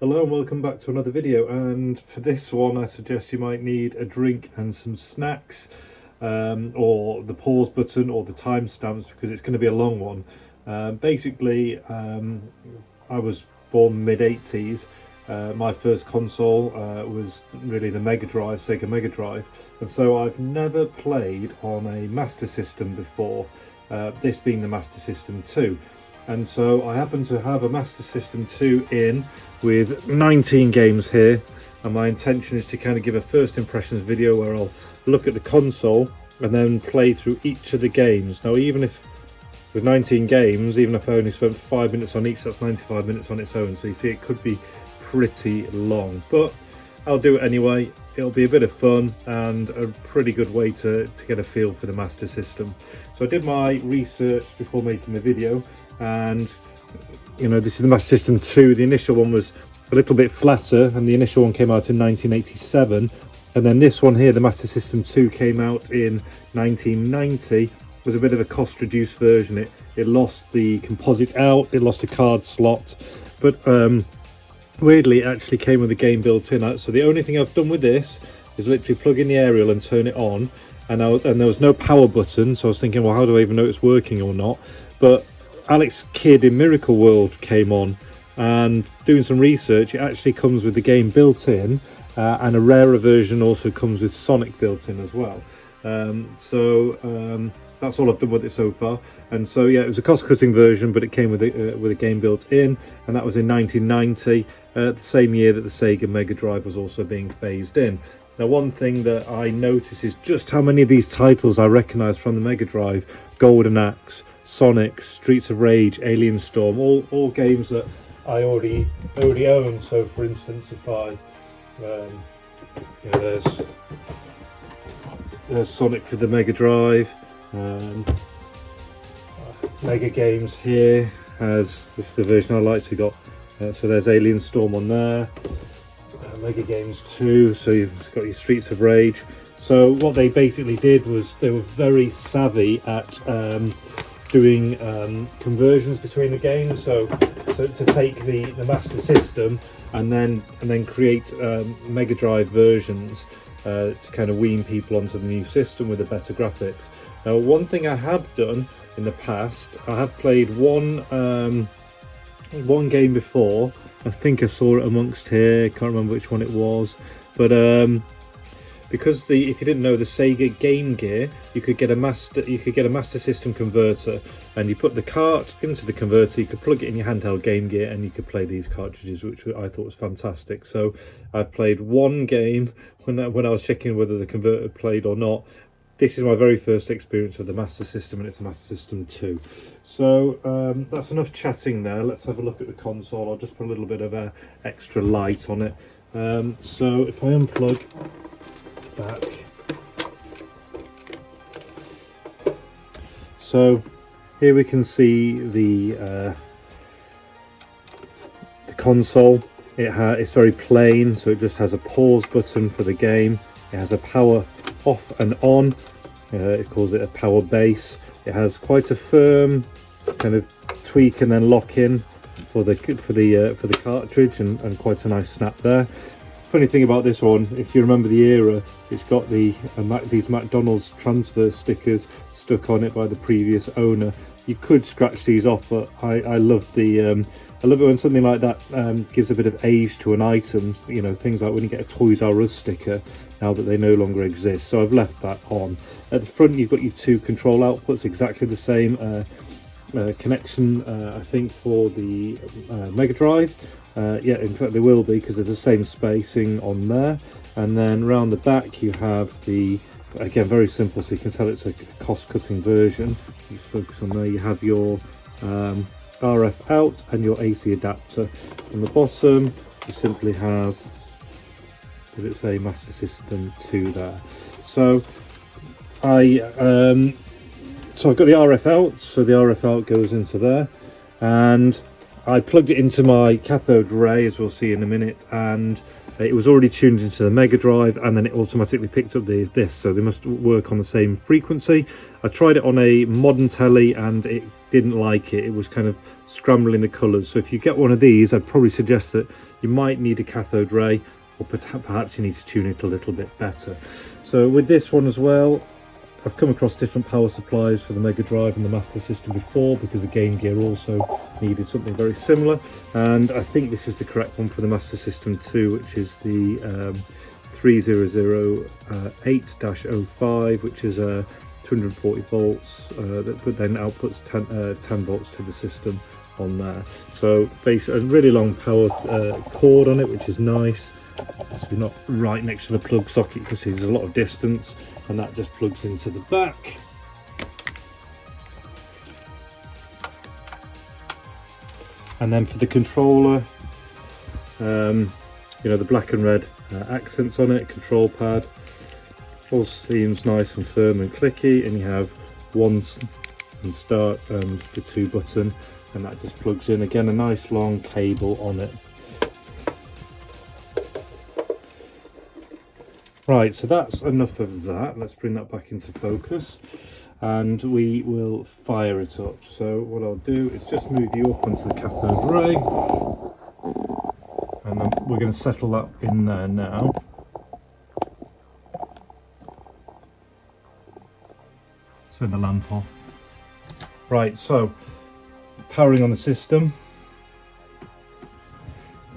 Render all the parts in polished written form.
Hello and welcome back to another video, and for this one I suggest you might need a drink and some snacks, or the pause button or the timestamps, because it's going to be a long one. I was born mid-80s. My first console was really the Mega Drive, Sega Mega Drive, and so I've never played on a Master System before, this being the Master System 2. And so I happen to have a Master System 2 in with 19 games here, and my intention is to kind of give a first impressions video where I'll look at the console and then play through each of the games. Now, even if with 19 games, even if I only spent 5 minutes on each, that's 95 minutes on its own. So you see, it could be pretty long, but I'll do it anyway. It'll be a bit of fun and a pretty good way to get a feel for the Master System. So I did my research before making the video, and you know, this is the Master System 2. The initial one was a little bit flatter, and the initial one came out in 1987, and then this one here, the Master System 2, came out in 1990. It was a bit of a cost reduced version. It lost the composite out, it lost a card slot, but weirdly it actually came with a game built in. So the only thing I've done with this is literally plug in the aerial and turn it on, and there was no power button, so I was thinking, well, how do I even know it's working or not? But Alex Kidd in Miracle World came on, and doing some research, it actually comes with the game built in, and a rarer version also comes with Sonic built in as well. That's all I've done with it so far. And so yeah, it was a cost-cutting version, but it came with a game built in, and that was in 1990, the same year that the Sega Mega Drive was also being phased in. Now, one thing that I notice is just how many of these titles I recognise from the Mega Drive: Golden Axe, Sonic, Streets of Rage, Alien Storm, all games that I already own. So for instance, if I there's Sonic for the Mega Drive, Mega Games here has, this is the version I like, so you got so there's Alien Storm on there, Mega Games 2, so you've got your Streets of Rage. So what they basically did was they were very savvy at doing conversions between the games, so to take the Master System and then create Mega Drive versions to kind of wean people onto the new system with the better graphics. Now, one thing I have done in the past, I have played one game before. I think I saw it amongst here, can't remember which one it was, but because if you didn't know, the Sega Game Gear, you could get a Master System converter, and you put the cart into the converter, you could plug it in your handheld Game Gear, and you could play these cartridges, which I thought was fantastic. So I played one game when I was checking whether the converter played or not. This is my very first experience of the Master System, and it's a Master System 2. So that's enough chatting there. Let's have a look at the console. I'll just put a little bit of extra light on it. So if I unplug back, so here we can see the console. It's very plain, so it just has a pause button for the game. It has a power off and on. It calls it a power base. It has quite a firm kind of tweak and then lock in for the cartridge, and quite a nice snap there. Funny thing about this one, if you remember the era, it's got these McDonald's transfer stickers stuck on it by the previous owner. You could scratch these off, but I love I love it when something like that gives a bit of age to an item. You know, things like when you get a Toys R Us sticker, now that they no longer exist. So I've left that on. At the front, you've got your two control outputs, exactly the same connection, I think, for the Mega Drive. Yeah, in fact they will be, because there's the same spacing on there. And then round the back you have again, very simple, so you can tell it's a cost-cutting version. Just focus on there. You have your RF out and your AC adapter. On the bottom you simply have, did it say Master System 2 there? So I've got the RF out, so the RF out goes into there, and I plugged it into my cathode ray, as we'll see in a minute, and It was already tuned into the Mega Drive, and then it automatically picked up this, so they must work on the same frequency. I tried it on a modern telly and it didn't like it. It was kind of scrambling the colours. So if you get one of these, I'd probably suggest that you might need a cathode ray, or perhaps you need to tune it a little bit better. So with this one as well, I've come across different power supplies for the Mega Drive and the Master System before, because the Game Gear also needed something very similar, and I think this is the correct one for the Master System 2, which is the 3008-05, which is a 240 volts that then outputs 10 volts to the system on there. So basically a really long power cord on it, which is nice. So you're not right next to the plug socket, you can see there's a lot of distance, and that just plugs into the back. And then for the controller, you know, the black and red accents on it, control pad, all seems nice and firm and clicky, and you have one and start and the 2 button, and that just plugs in. Again, a nice long cable on it. Right, so that's enough of that. Let's bring that back into focus and we will fire it up. So what I'll do is just move you up onto the cathode ray, and then we're going to settle that in there now. Turn the lamp off. Right, so powering on the system,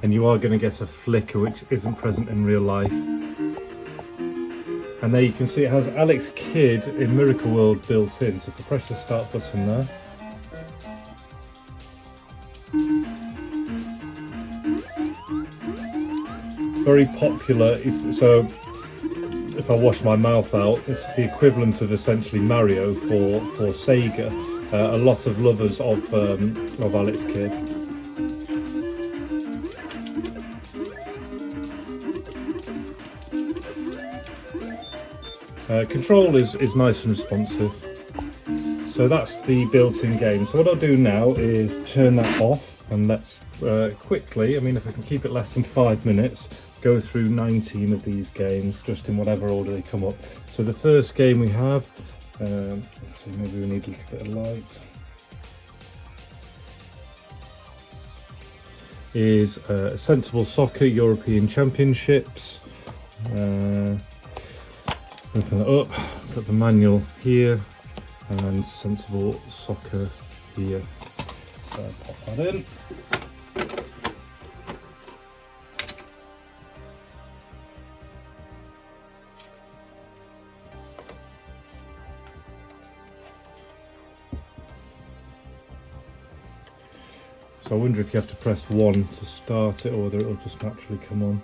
and you are going to get a flicker which isn't present in real life. And there you can see it has Alex Kidd in Miracle World built in. So if I press the start button there, very popular. So if I wash my mouth out, it's the equivalent of essentially Mario for Sega. A lot of lovers of Alex Kidd. Control is nice and responsive. So that's the built-in game. So what I'll do now is turn that off, and let's quickly, I mean if I can keep it less than 5 minutes, go through 19 of these games, just in whatever order they come up. So the first game we have, let's see, maybe we need a little bit of light, is Sensible Soccer European Championships. Open that up, put the manual here, and Sensible Soccer here. So pop that in. So I wonder if you have to press 1 to start it, or whether it'll just naturally come on.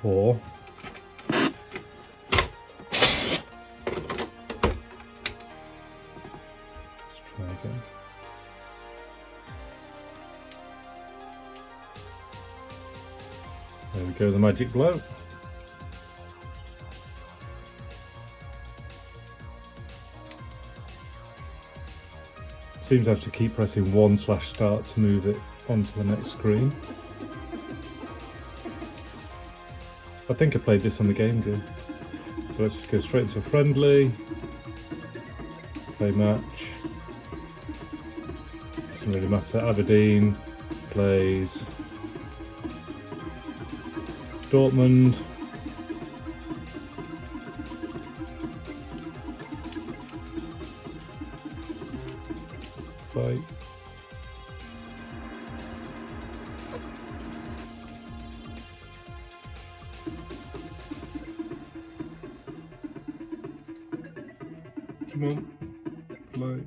Or let's try again. There we go, the magic blow. Seems I have to keep pressing 1/start to move it onto the next screen. I think I played this on the Game Gear. So let's just go straight into friendly. Play match. Doesn't really matter. Aberdeen plays Dortmund. Bye. Come on, play.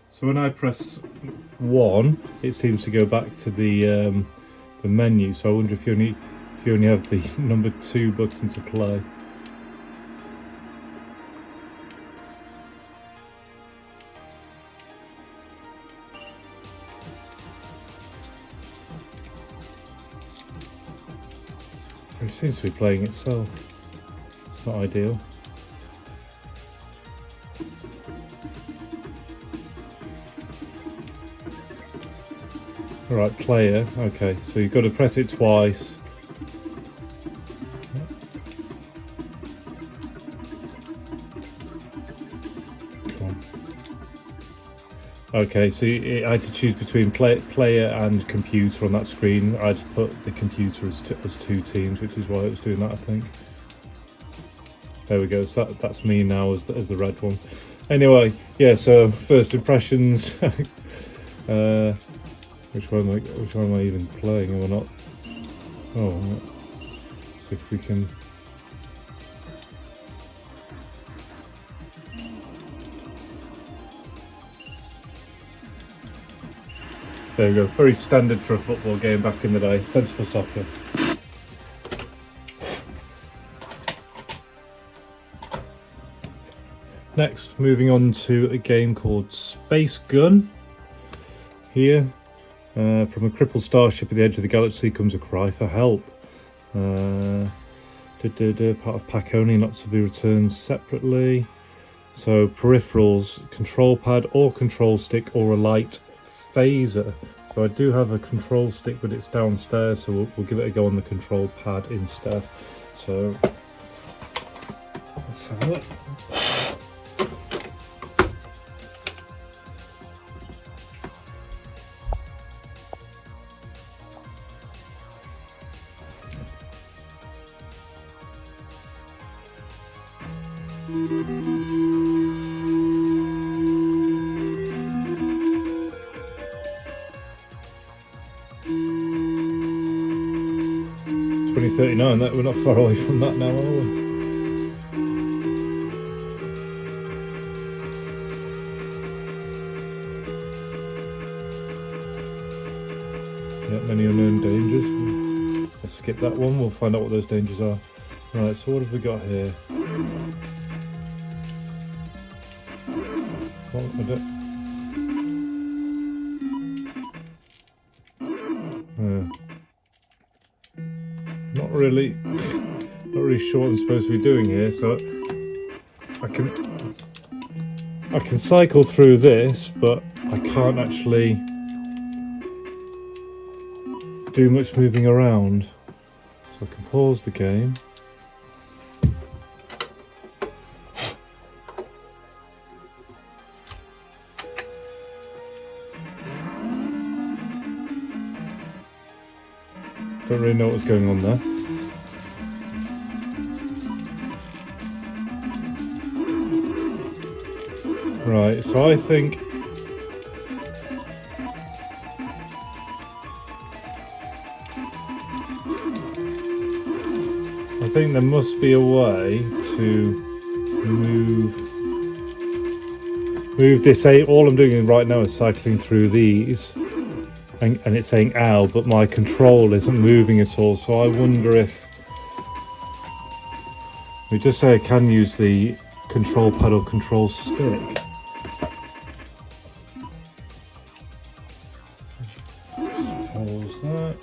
So when I press 1, it seems to go back to the menu. So I wonder if you only have the number 2 button to play. seems to be playing itself. It's not ideal. Alright, player. Okay, so you've got to press it twice. Come on. Okay, so I had to choose between player and computer on that screen. I'd put the computer as two teams, which is why it was doing that, I think. There we go. So that's me now as the red one. Anyway, yeah. So first impressions. Which one am I even playing? Am I not? Oh, let's see if we can. There we go. Very standard for a football game back in the day. Sensible soccer. Next, moving on to a game called Space Gun. Here. From a crippled starship at the edge of the galaxy comes a cry for help. Part of pack only, not to be returned separately. So peripherals, control pad or control stick or a light phaser. So I do have a control stick, but it's downstairs, so we'll give it a go on the control pad instead. So let's have a look. $2039, that we're not far away from that now, are we? Yeah, many unknown dangers. Let's skip that one, we'll find out what those dangers are. Right, so what have we got here? What I do? Not really sure what I'm supposed to be doing here, so I can cycle through this, but I can't actually do much moving around. So I can pause the game. Don't really know what's going on there. Right, so I think there must be a way to move this. All I'm doing right now is cycling through these, and it's saying ow, but my control isn't moving at all. So I wonder if we just say I can use the control pad or control stick. Pause that.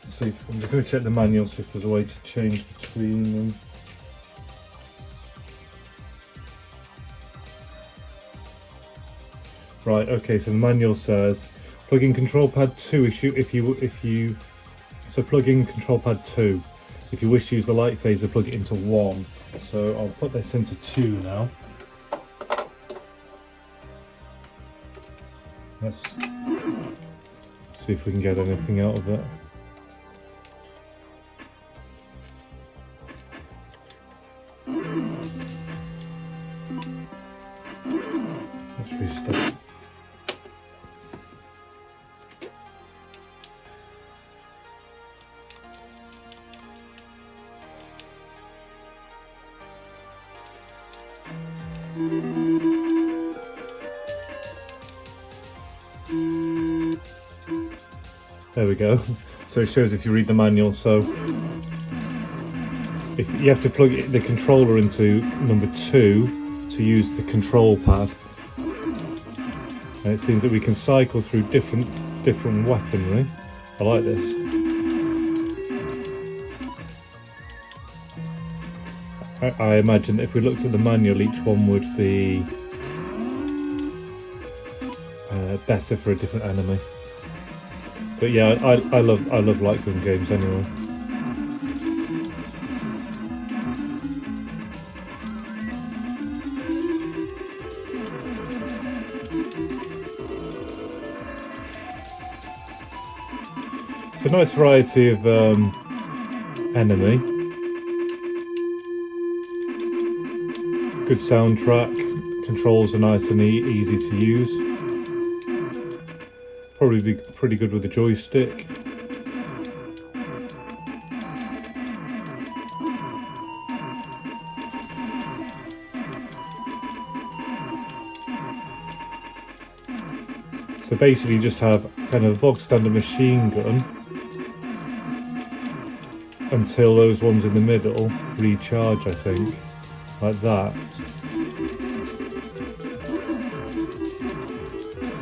See if, I'm just going to check the manual, see if there's a way to change between them. Right, okay, so the manual says plug in control pad 2 so plug in control pad 2. If you wish to use the light phaser, plug it into 1. So I'll put this into 2 now. Let's see if we can get anything out of it. Let's restart. There we go. So it shows if you read the manual. So if you have to plug the controller into number 2 to use the control pad, and it seems that we can cycle through different weaponry. I like this. I imagine that if we looked at the manual, each one would be better for a different enemy. But yeah, I love light gun games anyway. It's a nice variety of enemy. Good soundtrack. Controls are nice and easy to use. Probably be pretty good with a joystick. So basically you just have kind of a bog standard machine gun until those ones in the middle recharge, I think, like that.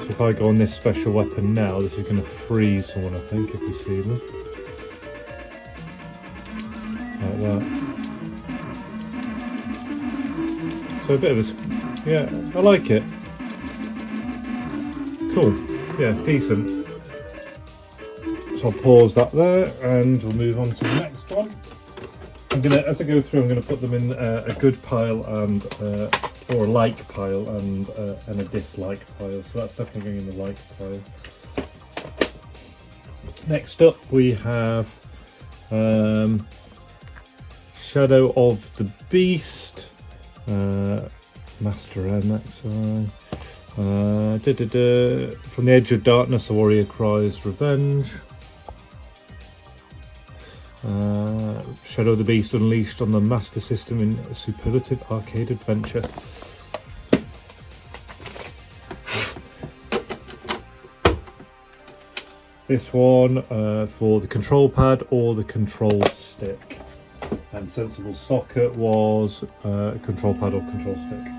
So if I go on this special weapon now, this is going to freeze someone, I think, if we see them. Like that. So a bit of a... yeah, I like it. Cool. Yeah, decent. So I'll pause that there and we'll move on to the next one. I'm gonna, as I go through, I'm gonna put them in a good pile and or a like pile and a dislike pile. So that's definitely going in the like pile. Next up, we have Shadow of the Beast, Master MXI. From the Edge of Darkness, a warrior cries revenge. Shadow of the Beast unleashed on the Master System in a superlative arcade adventure. This one for the control pad or the control stick. And sensible socket was control pad or control stick.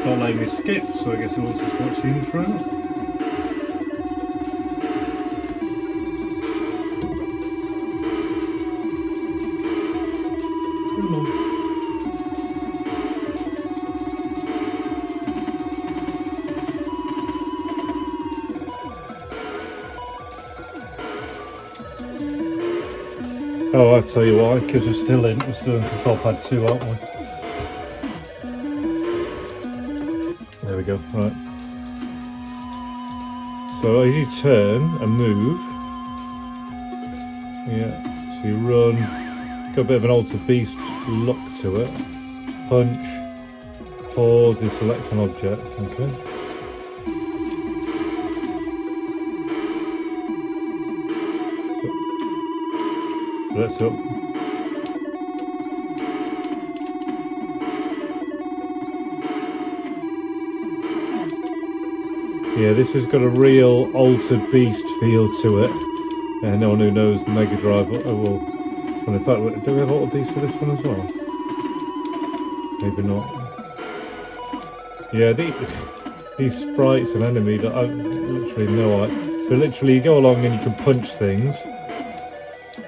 Not letting me skip, so I guess it wants us to watch the intro. Come on. Oh, I'll tell you why, because we're still in control pad 2, aren't we? There we go, right. So as you turn and move, yeah, so you run, got a bit of an Altered Beast look to it. Punch, pause, you select an object, okay. So that's up. Yeah, this has got a real Altered Beast feel to it. No one who knows the Mega Drive will. Well, in fact, do we have Altered Beast for this one as well? Maybe not. Yeah, these sprites and enemy that I literally know. So literally, you go along and you can punch things,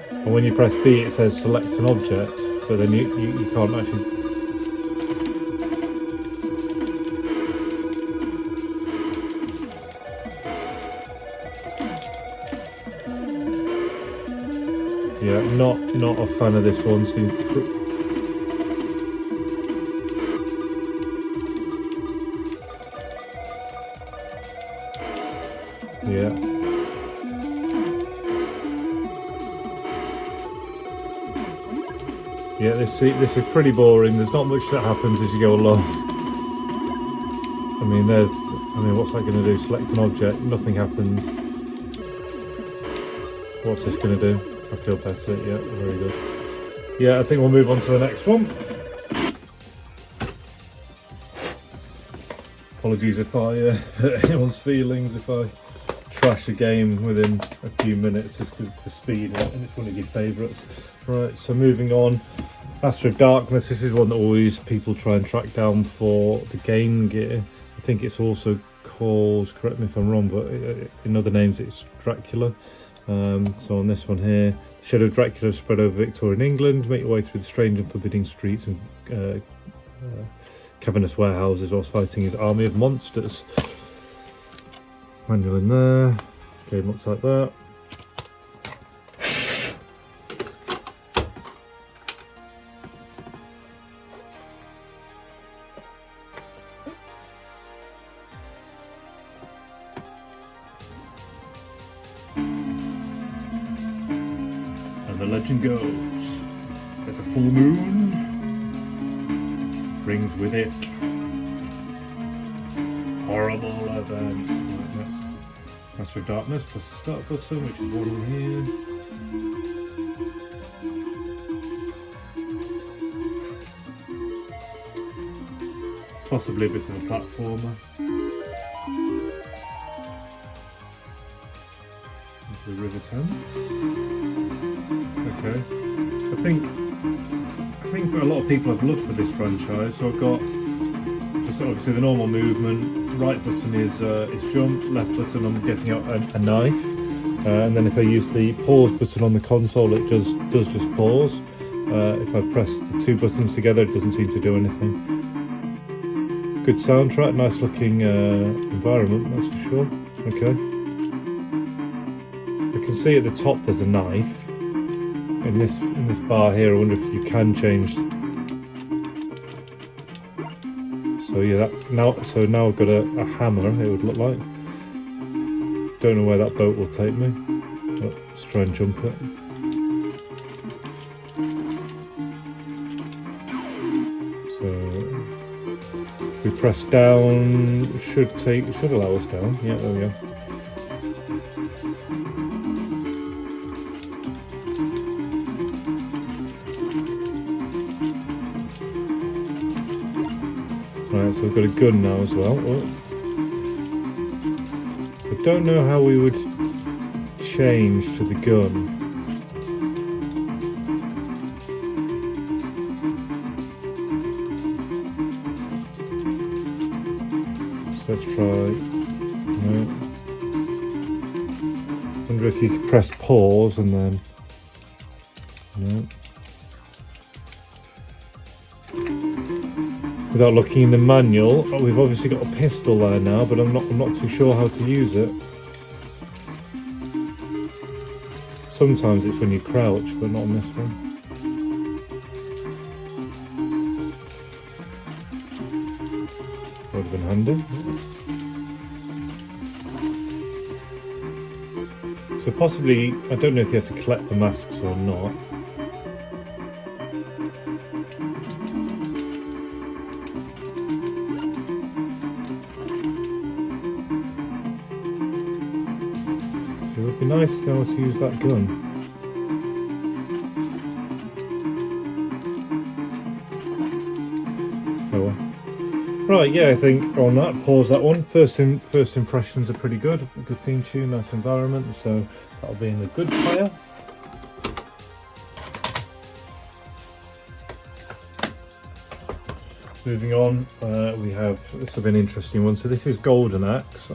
and when you press B, it says select an object, but then you can't actually. Yeah, not a fan of this one. Seems yeah. Yeah, this is pretty boring. There's not much that happens as you go along. I mean, what's that going to do? Select an object. Nothing happens. What's this going to do? I feel better, yeah, very good. Yeah, I think we'll move on to the next one. Apologies if I hurt anyone's feelings if I crash a game within a few minutes just because of the speed, and it's one of your favourites. Right, so moving on, Master of Darkness. This is one that always people try and track down for the Game Gear. I think it's also called, correct me if I'm wrong, but in other names it's Dracula. So on this one here, Shadow of Dracula spread over Victorian England. Make your way through the strange and forbidding streets and cavernous warehouses whilst fighting his army of monsters. Manual in there. Game looks like that. And the legend goes that the full moon brings with it horrible events. Master of Darkness plus the start button, which is one on here. Possibly a bit of a platformer. Into the River Thames. Okay. I think a lot of people have looked for this franchise, so I've got just obviously the normal movement. Right button is jump, left button I'm getting out a knife, and then if I use the pause button on the console it does just pause. If I press the two buttons together it doesn't seem to do anything. Good soundtrack, nice looking environment, that's for sure. Okay. I can see at the top there's a knife. In this bar here, I wonder if you can change. So yeah, now I've got a hammer, it would look like. Don't know where that boat will take me. But let's try and jump it. So if we press down, should allow us down. Yeah, there we go. Right, so we've got a gun now as well. Oh. I don't know how we would change to the gun. So let's try. No. Wonder if you could press pause and then. No. Without looking in the manual, we've obviously got a pistol there now, but I'm not too sure how to use it. Sometimes it's when you crouch, but not on this one. Would have been handy. So possibly, I don't know if you have to collect the masks or not. It would be nice to know how to use that gun. Oh well. Right, yeah, I think on that, pause that one. First impressions are pretty good. Good theme tune, nice environment, so that'll be in the good pile. Moving on, we have, this will be an interesting one. So this is Golden Axe.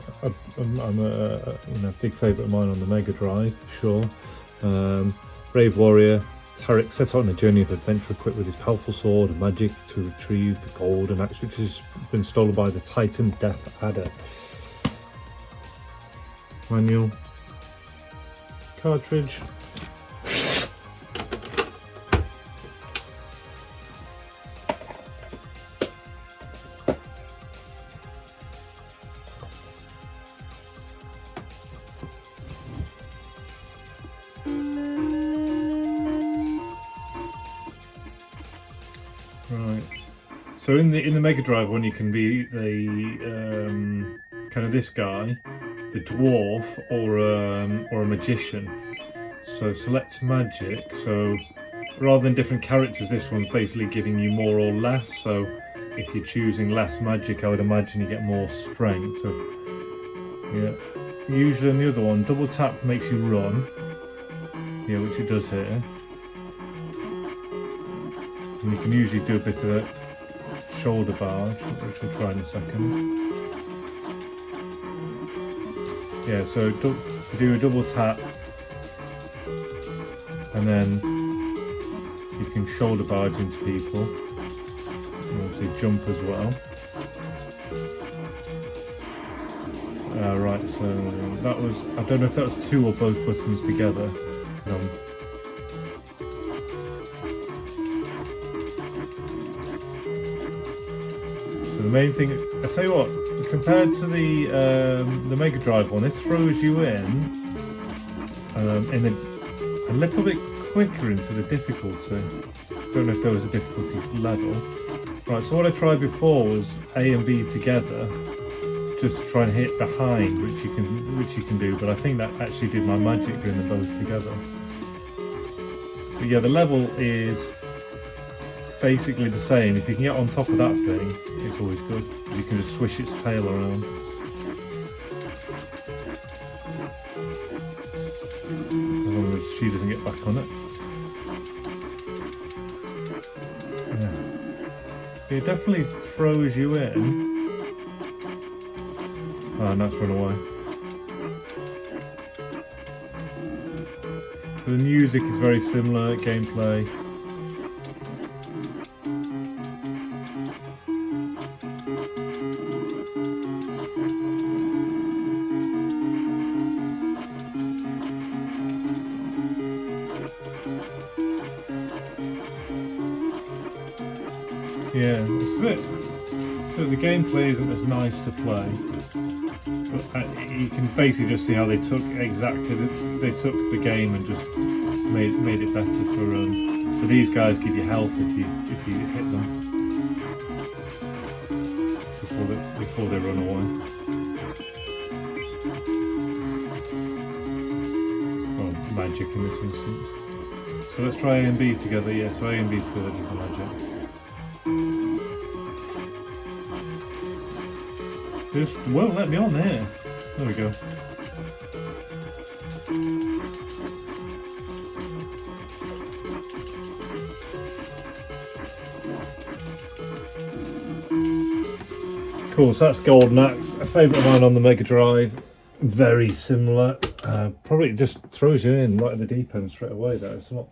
I'm a big favourite of mine on the Mega Drive, for sure. Brave warrior, Tarek set out on a journey of adventure equipped with his powerful sword and magic to retrieve the Golden Axe, which has been stolen by the Titan Death Adder. Manual. Cartridge. Right. So in the Mega Drive one, you can be the kind of this guy, the dwarf, or a magician. So select magic. So rather than different characters, this one's basically giving you more or less. So if you're choosing less magic, I would imagine you get more strength. So yeah, usually on the other one, double tap makes you run. Yeah, which it does here. And you can usually do a bit of a shoulder barge, which we'll try in a second. Yeah, so you do a double tap, and then you can shoulder barge into people. And obviously jump as well. Right, so that was, I don't know if that was 2 or both buttons together. So the main thing, I tell you what, compared to the Mega Drive one, this throws you in a little bit quicker into the difficulty. Don't know if there was a difficulty level. Right, so what I tried before was A and B together, just to try and hit behind, which you can do, but I think that actually did my magic doing them both together. But yeah, the level is basically the same. If you can get on top of that thing, it's always good, because you can just swish its tail around. As long as she doesn't get back on it. Yeah. It definitely throws you in. Oh, and that's run away. The music is very similar, gameplay. Yeah, it's a bit. So the gameplay isn't as nice to play. But you can basically just see how they took they took the game and just made it better for so these guys give you health if you hit them before they run away. Well, magic in this instance. So let's try A and B together. Yeah, so A and B together does the magic. Just won't let me on there. There we go. Cool, so that's Golden Axe, a favourite of mine on the Mega Drive. Very similar. Probably just throws you in right at the deep end straight away though. It's not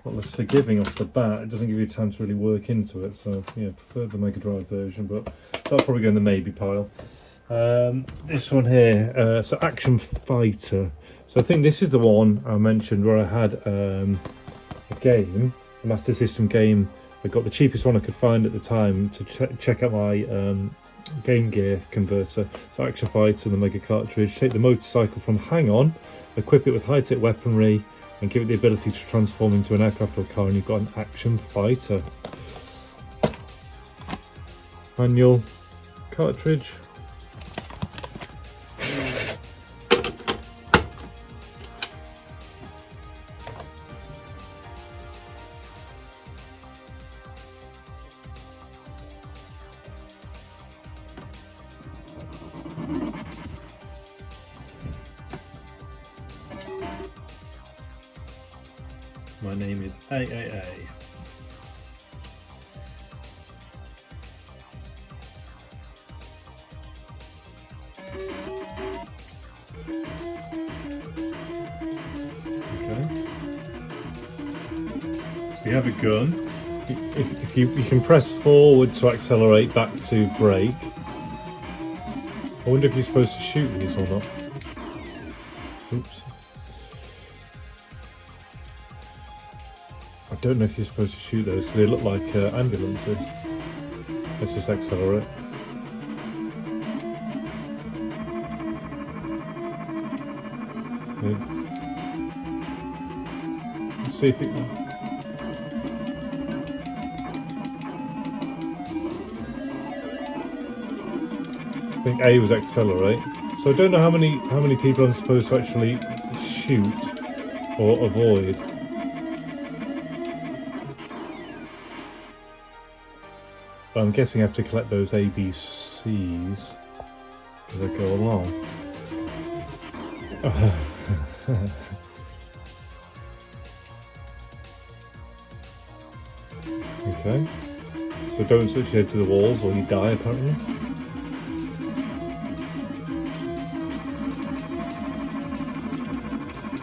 less forgiving off the bat. It doesn't give you time to really work into it, so yeah, prefer the Mega Drive version, but that'll probably go in the maybe pile. This one here, so Action Fighter. So I think this is the one I mentioned where I had a game, a Master System game. I got the cheapest one I could find at the time to check out my Game Gear converter. So Action Fighter, the Mega cartridge. Take the motorcycle from Hang On, equip it with high-tech weaponry, and give it the ability to transform into an aircraft or car, and you've got an Action Fighter. Manual cartridge. My name is AAA. Okay. So you have a gun. If you can press forward to accelerate, back to brake. I wonder if you're supposed to shoot these or not. Oops. I don't know if you're supposed to shoot those because they look like ambulances. Let's just accelerate. Yeah. Let's see if it can. I think A was accelerate. So I don't know how many people I'm supposed to actually shoot or avoid. But I'm guessing I have to collect those ABCs as I go along. Okay. So don't switch your head to the walls or you die apparently.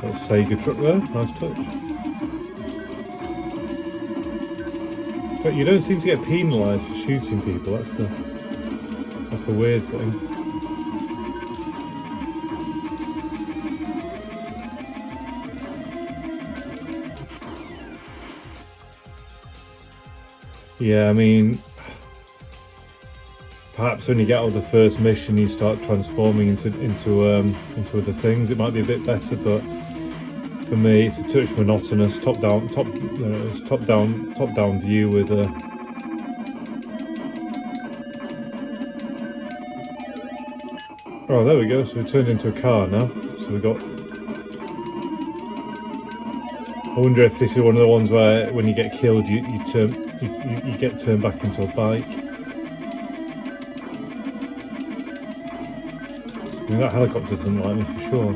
Got a Sega truck there, nice touch. But you don't seem to get penalised for shooting people, that's the weird thing. Yeah, I mean, perhaps when you get out of the first mission, you start transforming into other things. It might be a bit better, but for me, it's a touch monotonous. Top down view with a. Oh, there we go. So we turned into a car now. So we got. I wonder if this is one of the ones where when you get killed, you get turned back into a bike. I mean, that helicopter doesn't like me for sure.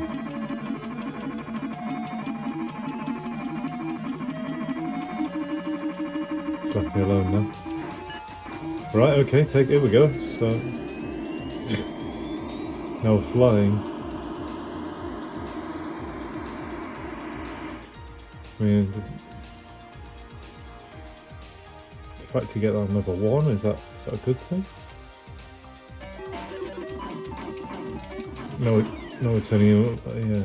Left me alone now. Right, okay, here we go. So now we're flying. I mean, the fact you get on level 1, is that a good thing? No, it's turning up, yeah.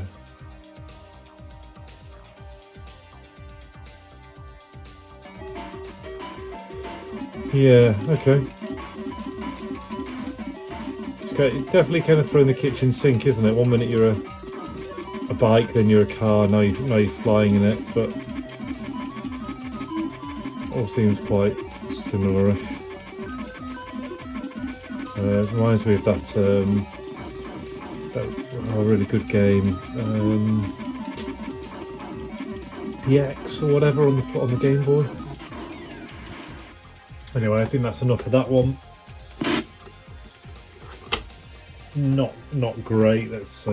Yeah, okay. It's definitely kind of throwing the kitchen sink, isn't it? One minute you're a bike, then you're a car, now you're flying in it, but all seems quite similar-ish. Reminds me of that a really good game, DX or whatever on the Game Boy. Anyway, I think that's enough of that one. Not great. That's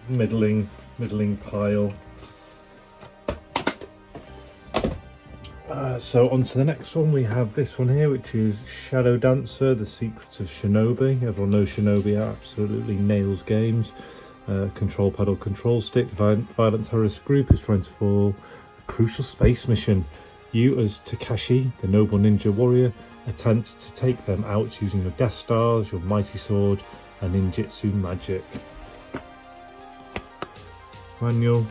middling pile. So on to the next one. We have this one here, which is Shadow Dancer: The Secrets of Shinobi. Everyone knows Shinobi absolutely nails games. Control panel, control stick. Violent terrorist group is trying to foil a crucial space mission. You, as Takashi, the noble ninja warrior, attempt to take them out using your Death Stars, your mighty sword, and ninjutsu magic. Manual,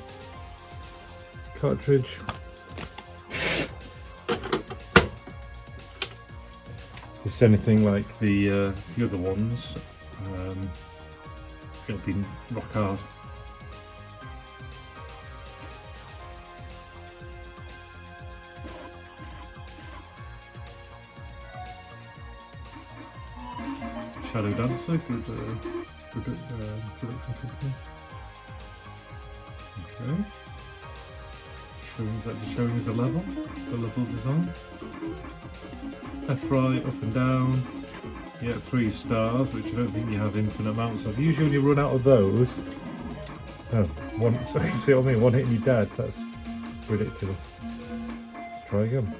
cartridge. If it's anything like the other ones, it'll be rock hard. Shadow Dancer, good production company. Okay. Showing us the level design. Left, right, up and down. Yeah, 3 stars, which I don't think you have infinite amounts of. Usually when you run out of those, so see what I mean? One hitting your dad, that's ridiculous. Let's try again.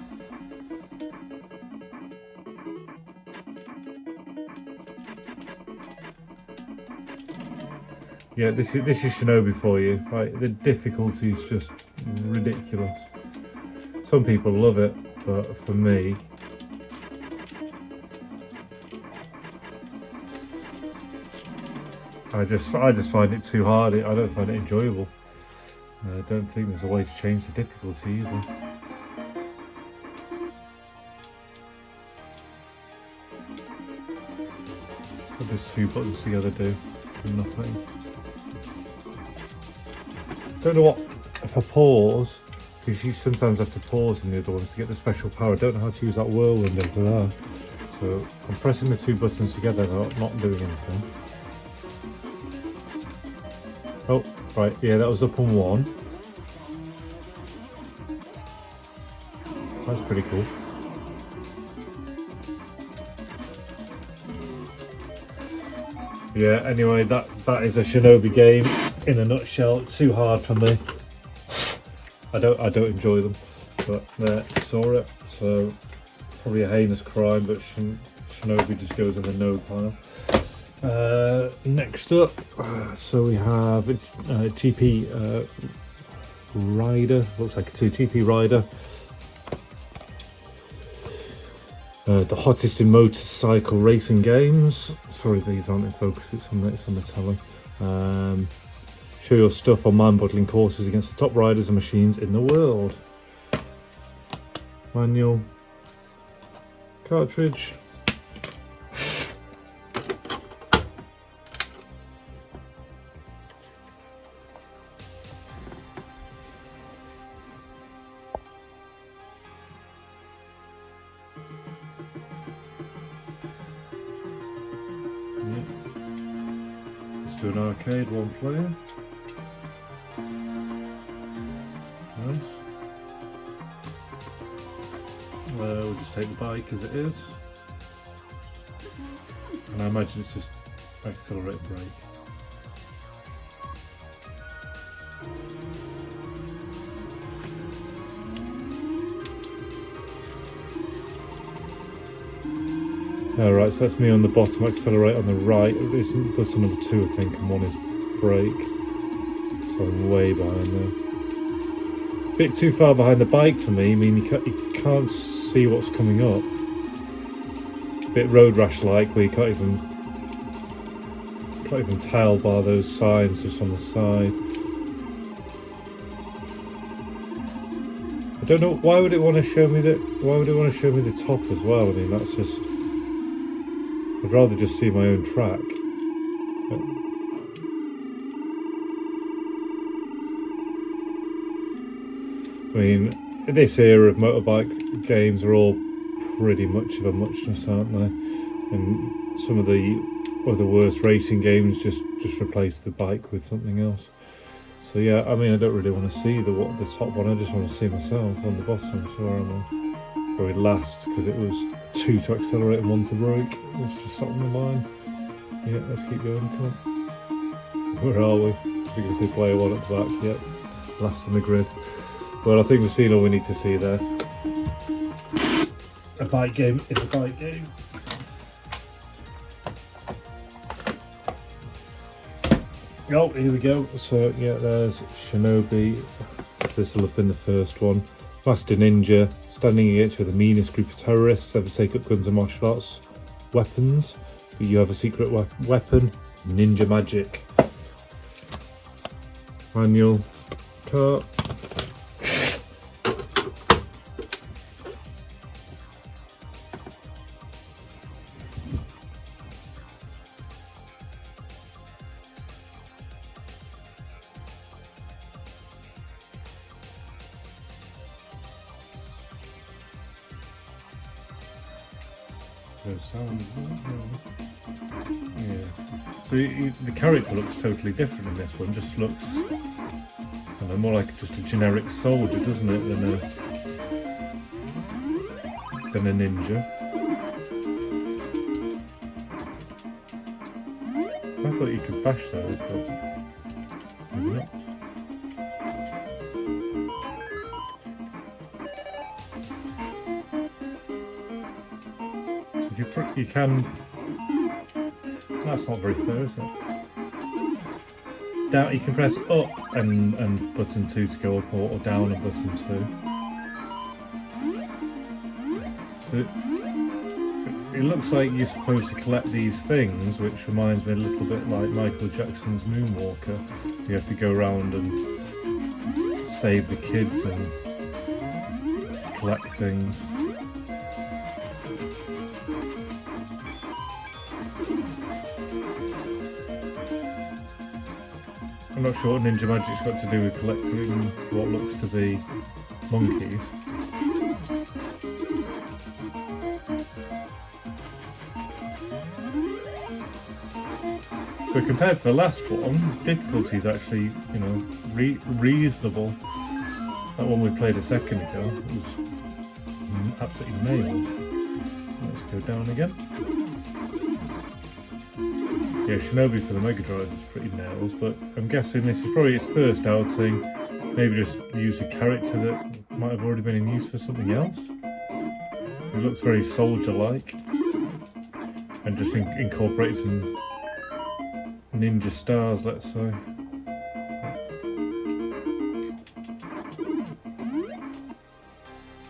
Yeah, this is Shinobi for you, right? The difficulty is just ridiculous. Some people love it, but for me, I just find it too hard. I don't find it enjoyable. I don't think there's a way to change the difficulty either. What does 2 buttons together do? Nothing. Don't know what, if I pause, because you sometimes have to pause in the other ones to get the special power. I don't know how to use that whirlwind over there. So I'm pressing the 2 buttons together, not doing anything. Oh, right, yeah, that was up on 1. That's pretty cool. Yeah, anyway, that is a Shinobi game in a nutshell. Too hard for me. I don't enjoy them, but there, saw it. So probably a heinous crime, but Shinobi just goes in the no pile. Next up, so we have GP Rider. Looks like it's a GP Rider. The hottest in motorcycle racing games. Sorry, these aren't in focus. It's on the telly. Show your stuff on mind-boggling courses against the top riders and machines in the world. Manual. Cartridge. Let's do an arcade, one player. Nice. We'll just take the bike as it is. And I imagine it's just accelerate and brake. Alright, so that's me on the bottom, accelerate on the right. It's button number 2 I think, and 1 is brake. So I'm way behind there. Bit too far behind the bike for me. I mean, you can't see what's coming up. Bit road rash like, where you can't even tell by those signs just on the side. I don't know, why would it want to show me the top as well? I mean, that's just, I'd rather just see my own track. I mean, this era of motorbike games are all pretty much of a muchness, aren't they? And some of the worst racing games just replace the bike with something else. So yeah, I mean, I don't really want to see the top one. I just want to see myself on the bottom. So where am I? Probably last, because it was 2 to accelerate and 1 to brake. It's just sat on the line. Yeah, let's keep going. Come on. Where are we? As you can see, player 1 at the back. Yep, last in the grid. Well, I think we've seen all we need to see there. A bike game is a bike game. Oh, here we go. So yeah, there's Shinobi. This will have been the first one. Master Ninja, standing against you are the meanest group of terrorists ever take up guns and martial arts weapons. But you have a secret weapon, ninja magic. Manual, car. Yeah. So the character looks totally different in this one. Just looks, I don't know, more like just a generic soldier, doesn't it, than a ninja. I thought you could bash those, but maybe not. You can. That's not very fair, is it? Down. You can press up and button 2 to go up, or down and button 2. So it looks like you're supposed to collect these things, which reminds me a little bit like Michael Jackson's Moonwalker. You have to go around and save the kids and collect things. I'm not sure what ninja magic's got to do with collecting what looks to be monkeys. So compared to the last one, difficulty is actually, you know, reasonable. That one we played a second ago was absolutely nailed. Let's go down again. Yeah, Shinobi for the Mega Drive is pretty nails, but I'm guessing this is probably its first outing. Maybe just use a character that might have already been in use for something else. It looks very soldier-like, and just incorporate some ninja stars, let's say.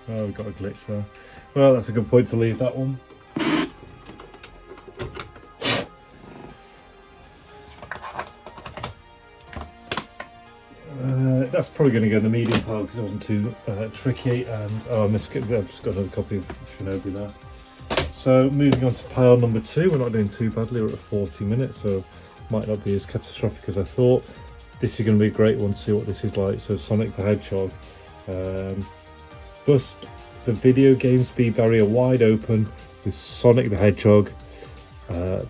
Oh, we've got a glitch there. Well, that's a good point to leave that one. That's probably going to go in the medium pile because it wasn't too tricky. And oh, I've just got another copy of Shinobi there. So moving on to pile number 2, we're not doing too badly. We're at 40 minutes, so might not be as catastrophic as I thought. This is going to be a great one to see what this is like. So Sonic the Hedgehog. Bust the video game speed barrier wide open with Sonic the Hedgehog.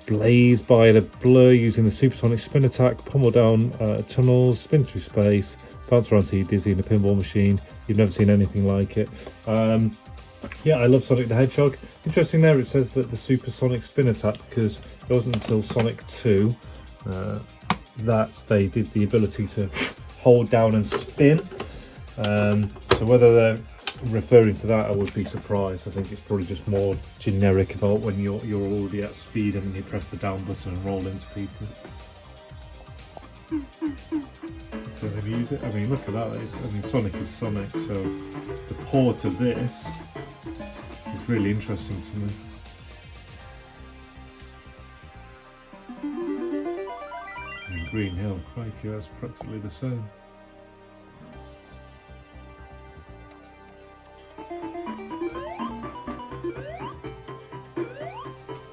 Blaze by the blur using the supersonic spin attack, pummel down tunnels, spin through space, bounce around till you're dizzy in a pinball machine. You've never seen anything like it. Yeah, I love Sonic the Hedgehog. Interesting there, it says that the supersonic spin attack, because it wasn't until Sonic 2 that they did the ability to hold down and spin. So whether they're referring to that, I would be surprised. I think it's probably just more generic about when you're already at speed and then you press the down button and roll into people. So they've used it. I mean, look at that. I mean, Sonic is Sonic, so the port of this is really interesting to me. And Green Hill, crikey, that's practically the same.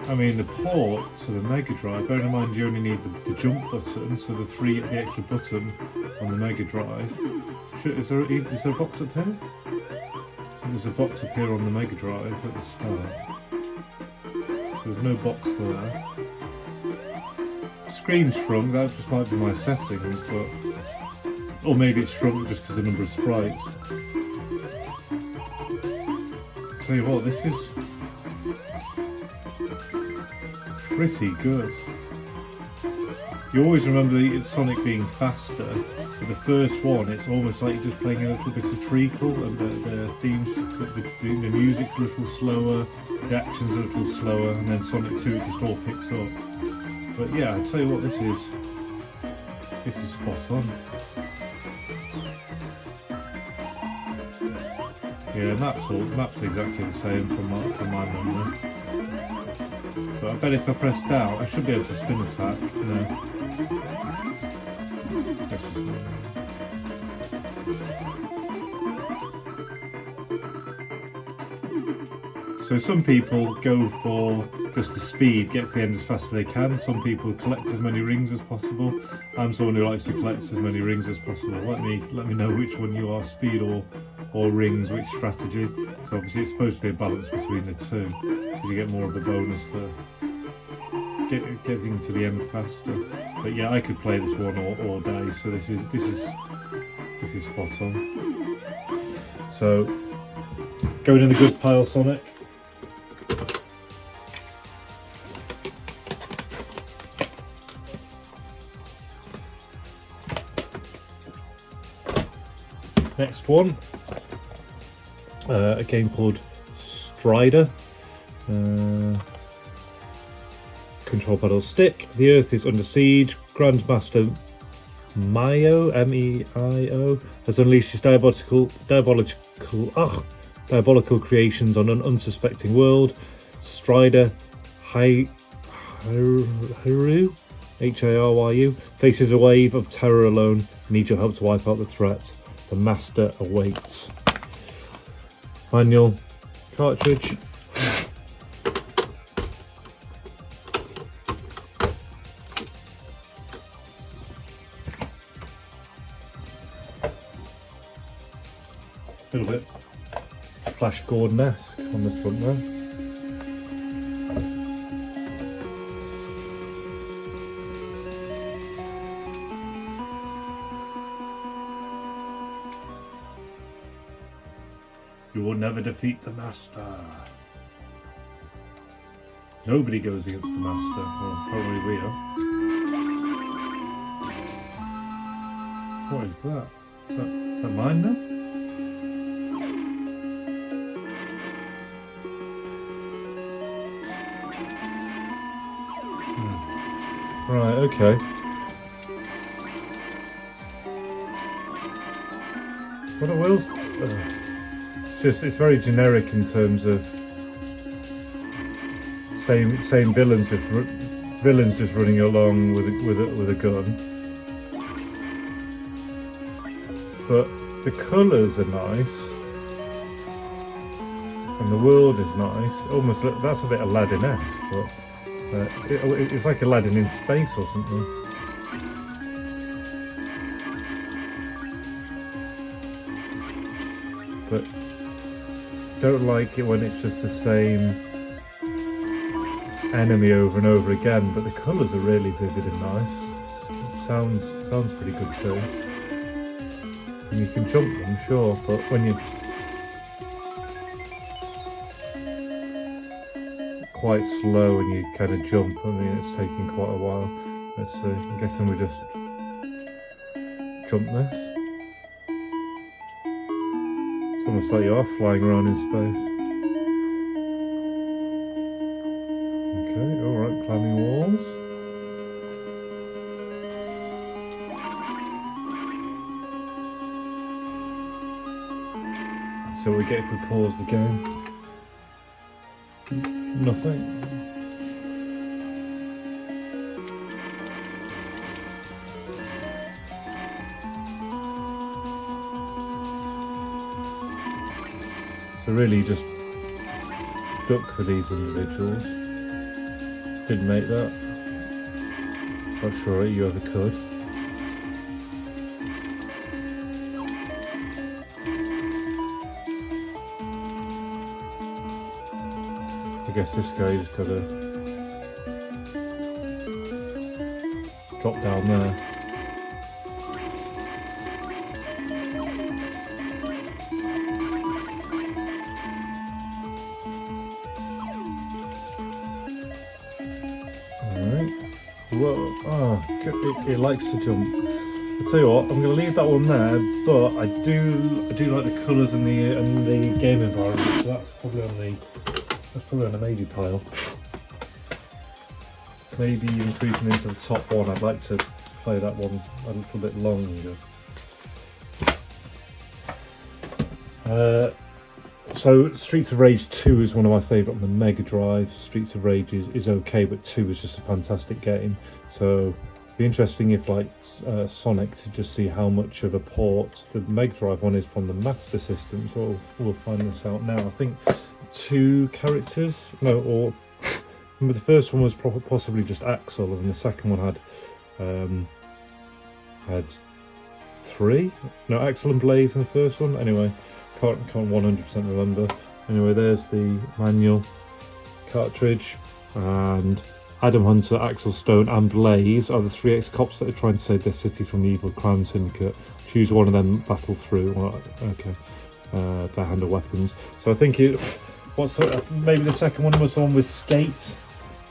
I mean, the port to the Mega Drive, bearing in mind you only need the jump button, so the extra button on the Mega Drive. Is there a box up here? There's a box up here on the Mega Drive at the start. So there's no box there. Screen shrunk, that just might be my settings, but... Or maybe it's shrunk just because of the number of sprites. Tell you what, this is pretty good. You always remember Sonic being faster, but the first one, it's almost like you're just playing a little bit of treacle, and the themes, the music's a little slower, the action's a little slower, and then Sonic 2 it just all picks up. But yeah, I tell you what, this is spot on. Yeah, map's exactly the same from my memory. But I bet if I press down, I should be able to spin attack. No. That's just not. So some people go for just the speed, get to the end as fast as they can. Some people collect as many rings as possible. I'm someone who likes to collect as many rings as possible. Let me know which one you are, speed or rings, which strategy. So obviously it's supposed to be a balance between the two, because you get more of a bonus for getting to the end faster. But yeah, I could play this one all day. So this is spot on. So going in the good pile, Sonic. Next one, a game called Strider. Control panel stick. The Earth is under siege. Grandmaster Maio, M-E-I-O, has unleashed his diabolical creations on an unsuspecting world. Strider Haru, H-A-R-Y-U, faces a wave of terror alone. Needs your help to wipe out the threat. The master awaits. Manual, cartridge. A little bit Flash Gordon-esque on the front there. You will never defeat the master. Nobody goes against the master. Well, probably we are. What is that? Is that mine now? Right, okay. What are wheels? It's very generic in terms of same villains, just running along with a gun. But the colours are nice, and the world is nice. Almost that's a bit Aladdin-esque, but it's like Aladdin in space or something. But don't like it when it's just the same enemy over and over again. But the colours are really vivid and nice. Sounds pretty good too. And you can jump them, sure, but when you quite slow and you kind of jump, I mean, it's taking quite a while. Let's see. I'm guessing we just jump this. It's almost like you are flying around in space. Okay, alright, climbing walls. So we get if we pause the game. Nothing. So really just duck for these individuals. Didn't make that. Not sure you ever could. I guess this guy just gotta drop down there. Alright. Whoa. Oh, it likes to jump. I'll tell you what, I'm gonna leave that one there, but I do like the colours and the game environment, so that's probably on the maybe pile. Maybe increasing into the top one. I'd like to play that one a little bit longer. So Streets of Rage 2 is one of my favourite on the Mega Drive. Streets of Rage is okay, but 2 is just a fantastic game. So it'd be interesting if, like Sonic, to just see how much of a port the Mega Drive one is from the Master System. So we'll find this out now. I think 2 characters, or remember the first one was possibly just Axel, and the second one had 3. No, Axel and Blaze in the first one. Anyway, can't 100% remember. Anyway, there's the manual cartridge, and Adam Hunter, Axel Stone, and Blaze are the 3 ex-cops that are trying to save their city from the evil crime syndicate. Choose one of them, battle through. Well, okay, bare-handed weapons. So I think maybe the second one was the one with skate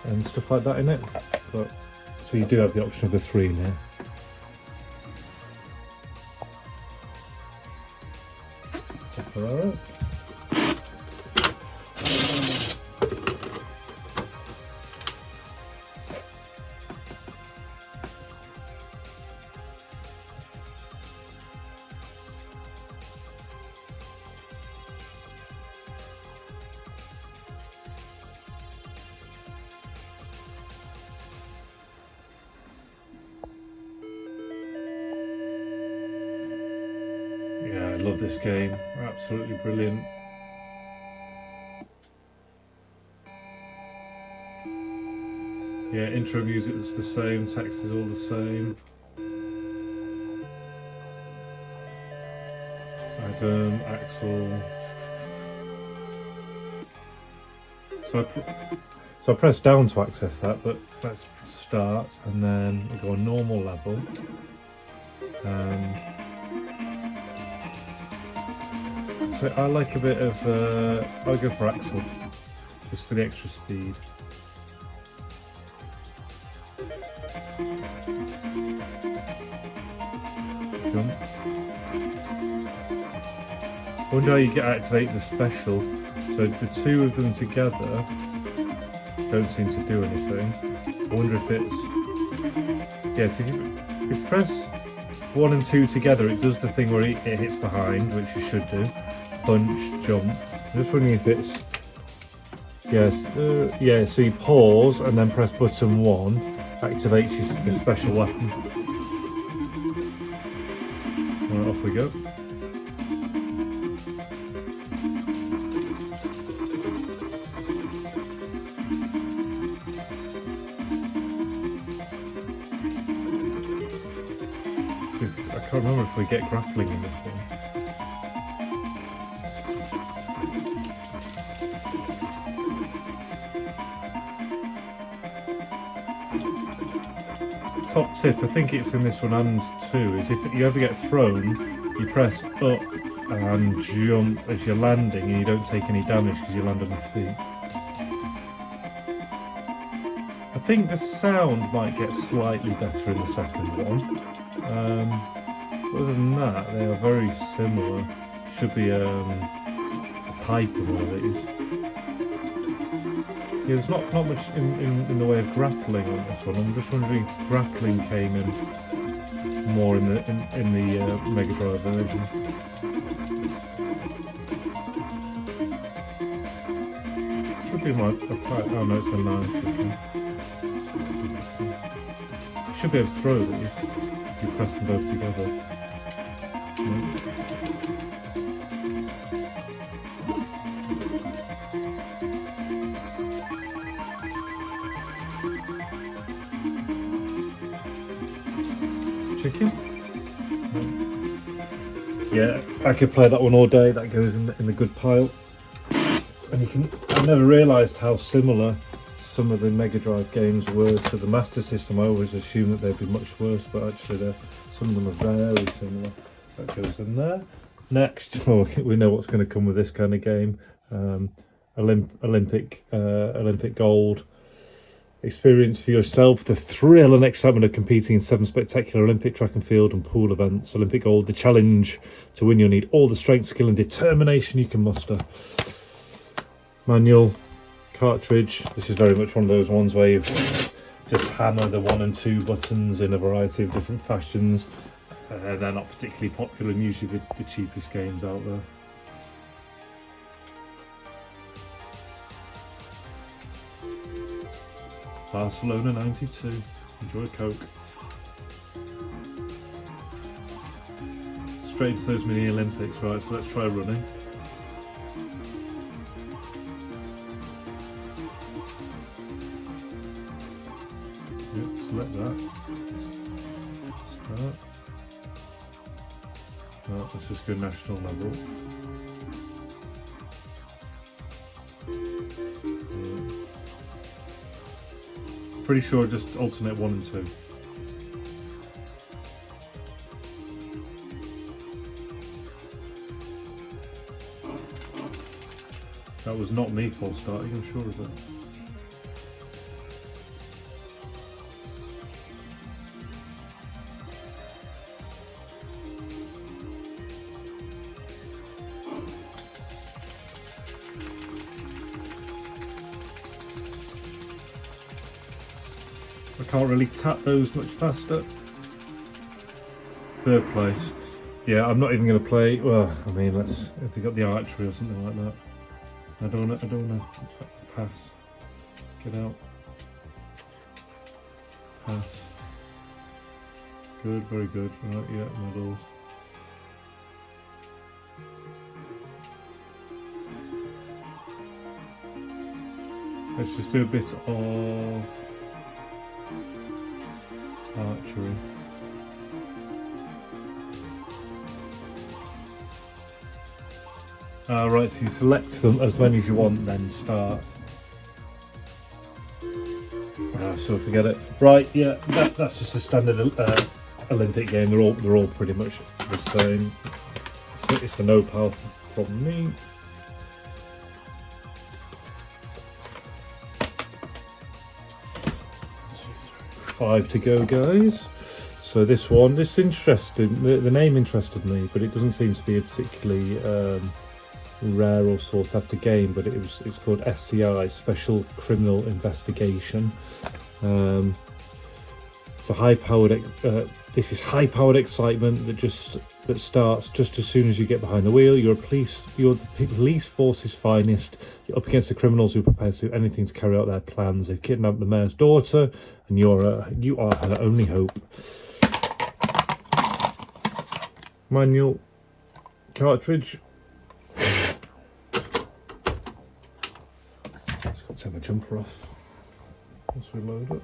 and stuff like that in it. But so you do have the option of the 3 now. So Ferrara. Yeah, I love this game. Absolutely brilliant. Yeah, intro music is the same, text is all the same. Adam, Axel. So I press down to access that, but let's start and then we go on normal level. So I like a bit of, I'll go for Axel, just for the extra speed. jump. I wonder how you get activate the special. So the two of them together don't seem to do anything. I wonder if it's... Yeah, so if you press 1 and 2 together, it does the thing where it hits behind, which you should do. Punch, jump. I'm just wondering if it's... Yes, yeah, so you pause and then press button 1, activates your special weapon. Right, off we go. I can't remember if we get grappling in this one. Top tip, I think it's in this one and 2, is if you ever get thrown, you press up and jump as you're landing and you don't take any damage because you land on your feet. I think the sound might get slightly better in the second one. Other than that, they are very similar. Should be a pipe in one of these. Yeah, there's not much in the way of grappling on this one. I'm just wondering if grappling came in more in the Mega Drive version. Should be my... Oh no, it's the knife. You should be able to throw these if you press them both together. Chicken? Yeah, I could play that one all day. That goes in the good pile. And I never realised how similar some of the Mega Drive games were to the Master System. I always assumed that they'd be much worse, but actually some of them are very similar. That goes in there. Next, we know what's going to come with this kind of game. Olympic gold. Experience for yourself the thrill and excitement of competing in 7 spectacular Olympic track and field and pool events. Olympic gold, the challenge. To win, you'll need all the strength, skill and determination you can muster. Manual, cartridge. This is very much one of those ones where you just hammer the 1 and 2 buttons in a variety of different fashions. They're not particularly popular and usually the cheapest games out there. Barcelona 92. Enjoy Coke. Straight into those mini Olympics, right? So let's try running. Yep, select that. Start. Well, let's just go national level. Pretty sure just alternate 1 and 2. That was not me false starting, I'm sure of that. I can't really tap those much faster. 3rd place. Yeah, I'm not even going to play. Well, I mean, if they got the archery or something like that. I don't want to pass. Get out. Pass. Good, very good. Right, yeah, medals. Let's just do a bit of archery. Right, so you select them as many as you want, then start. So forget it. Right, yeah, that's just a standard Olympic game. They're all pretty much the same. So it's the no pal from me. Five to go, guys. So this interesting. The name interested me, but it doesn't seem to be a particularly rare or sought after game. But it's called SCI, Special Criminal Investigation. It's a high-powered. This is high-powered excitement that starts just as soon as you get behind the wheel. You're the police force's finest. You're up against the criminals who are prepared to do anything to carry out their plans. They've kidnapped the mayor's daughter, and you are her only hope. Manual cartridge. Just got to take my jumper off once we load it.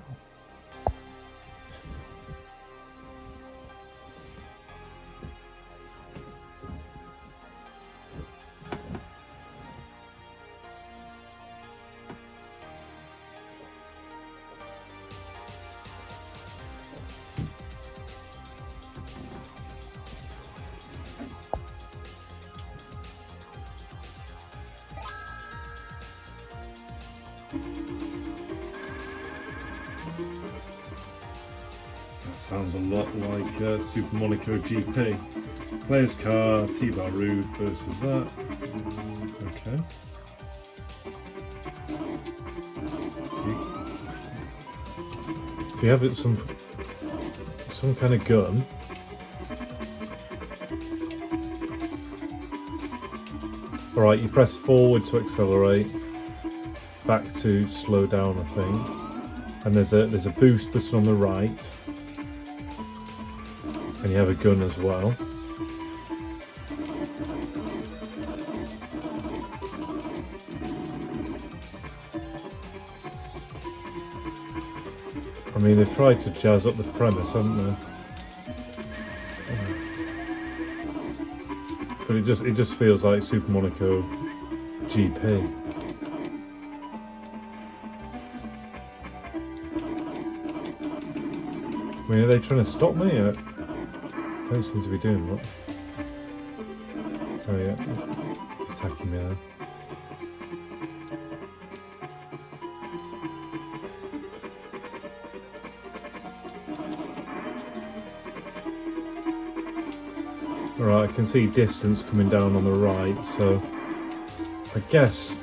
Sounds a lot like Super Monaco GP. Player's car, T-Bar Rude versus that. Okay. So you have some kind of gun. Alright, you press forward to accelerate, back to slow down, I think. And there's a boost button on the right. And you have a gun as well. I mean, they've tried to jazz up the premise, haven't they? But it just feels like Super Monaco GP. I mean, are they trying to stop me? Don't seem to be doing much. Oh yeah, it's attacking me now. Alright, I can see distance coming down on the right, so I guess,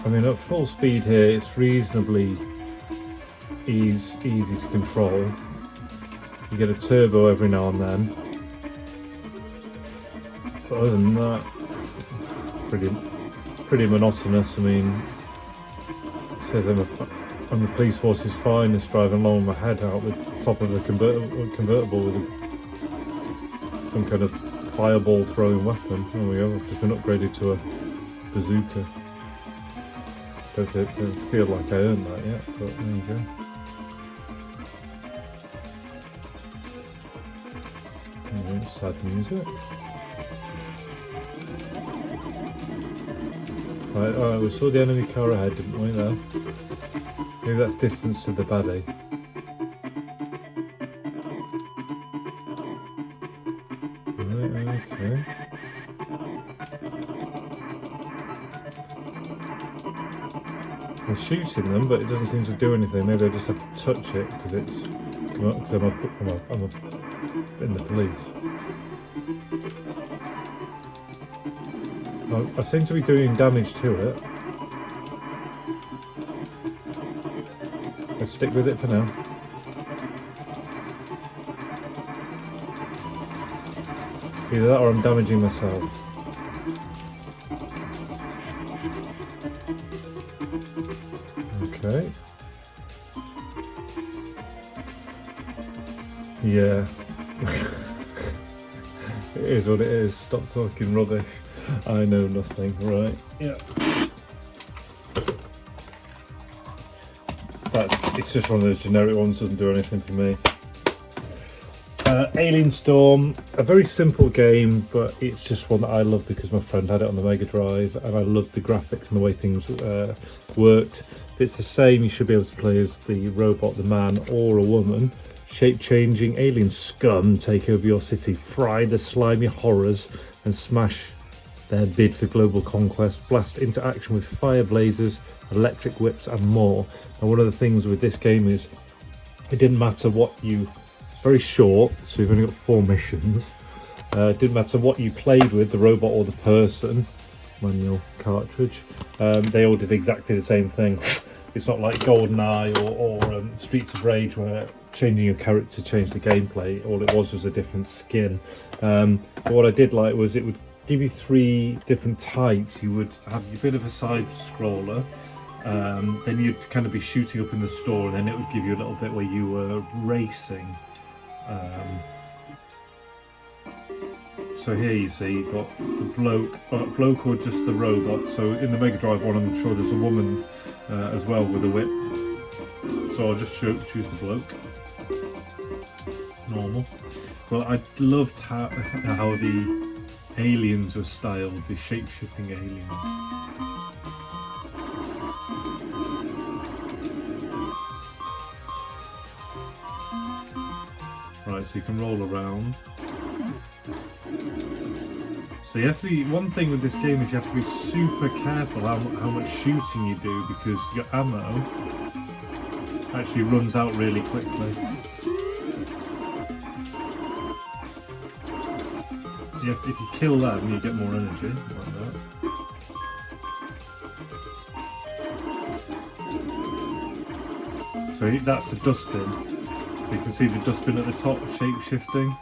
I mean at full speed here it's reasonably easy to control. You get a turbo every now and then. But other than that, pretty monotonous. I mean, it says I'm the police force's finest, driving along with my head out the top of a convertible with some kind of fireball throwing weapon. There we go, I've just been upgraded to a bazooka. Don't feel like I earned that yet, but there you go. Sad music. Right, we saw the enemy car ahead, didn't we, there? Maybe that's distance to the baddie. Right, okay. We're shooting them, but it doesn't seem to do anything. Maybe I just have to touch it because it's I'm in the police. I seem to be doing damage to it. Let's stick with it for now. Either that or I'm damaging myself. Okay. Yeah. It is what it is. Stop talking rubbish. I know nothing, right? Yeah. It's just one of those generic ones, doesn't do anything for me. Alien Storm, a very simple game, but it's just one that I love because my friend had it on the Mega Drive and I loved the graphics and the way things worked. It's the same, you should be able to play as the robot, the man or a woman. Shape-changing alien scum take over your city, fry the slimy horrors and smash their bid for global conquest, blast into action with fire blazers, electric whips and more. And one of the things with this game is it didn't matter what you very short, so you've only got 4 missions. Didn't matter what you played with, the robot or the person. Manual cartridge. They all did exactly the same thing. It's not like GoldenEye or Streets of Rage where changing your character changed the gameplay. All it was a different skin. But what I did like was it would give you 3 different types. You would have a bit of a side scroller, then you'd kind of be shooting up in the store, and then it would give you a little bit where you were racing. So here you see you've got the bloke or just the robot. So in the Mega Drive one, I'm sure there's a woman as well with a whip. So I'll just choose the bloke. Normal. But I loved how the aliens were styled, the shape-shifting aliens. Right, so you can roll around. So you have to be, one thing with this game is you have to be super careful how much shooting you do, because your ammo actually runs out really quickly. If you kill them, you get more energy, like that. So that's the dustbin. So you can see the dustbin at the top, shape-shifting.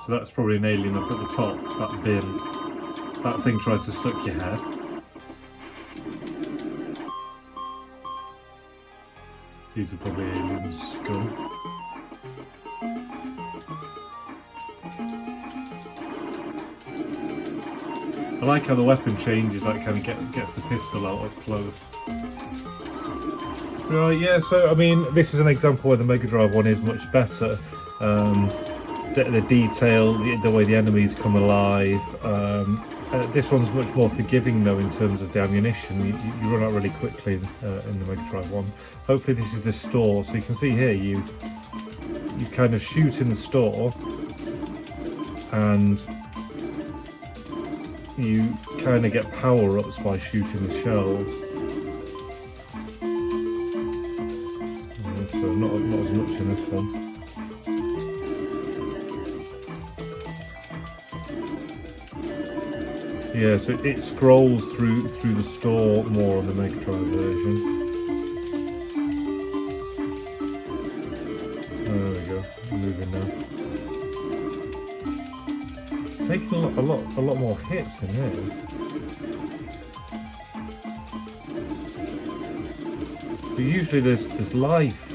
So that's probably an alien up at the top, that bin. That thing tries to suck your head. These are probably alien scum. I like how the weapon changes, like kind of gets the pistol out up close. Right, yeah, so I mean, this is an example where the Mega Drive one is much better. The detail, the way the enemies come alive. This one's much more forgiving though in terms of the ammunition. You run out really quickly in the Mega Drive one. Hopefully this is the store, so you can see here you kind of shoot in the store and you kind of get power-ups by shooting the shells. So not as much in this one. Yeah, so it scrolls through the store more on the Mega Drive version. There we go, moving now. Taking a lot more hits in here. But usually there's life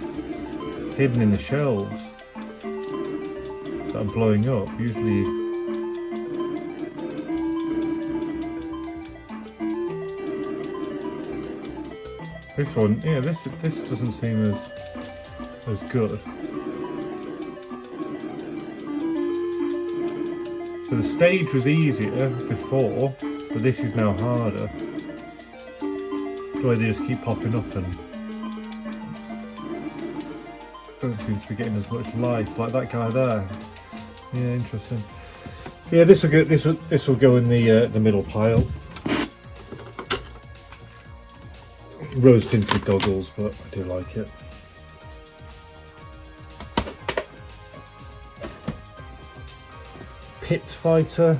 hidden in the shelves that are blowing up. Usually. This one, yeah, this doesn't seem as good. So the stage was easier before, but this is now harder. The way they just keep popping up and don't seem to be getting as much life like that guy there. Yeah, interesting. Yeah, this will go in the middle pile. Rose tinted goggles, but I do like it. Pit Fighter.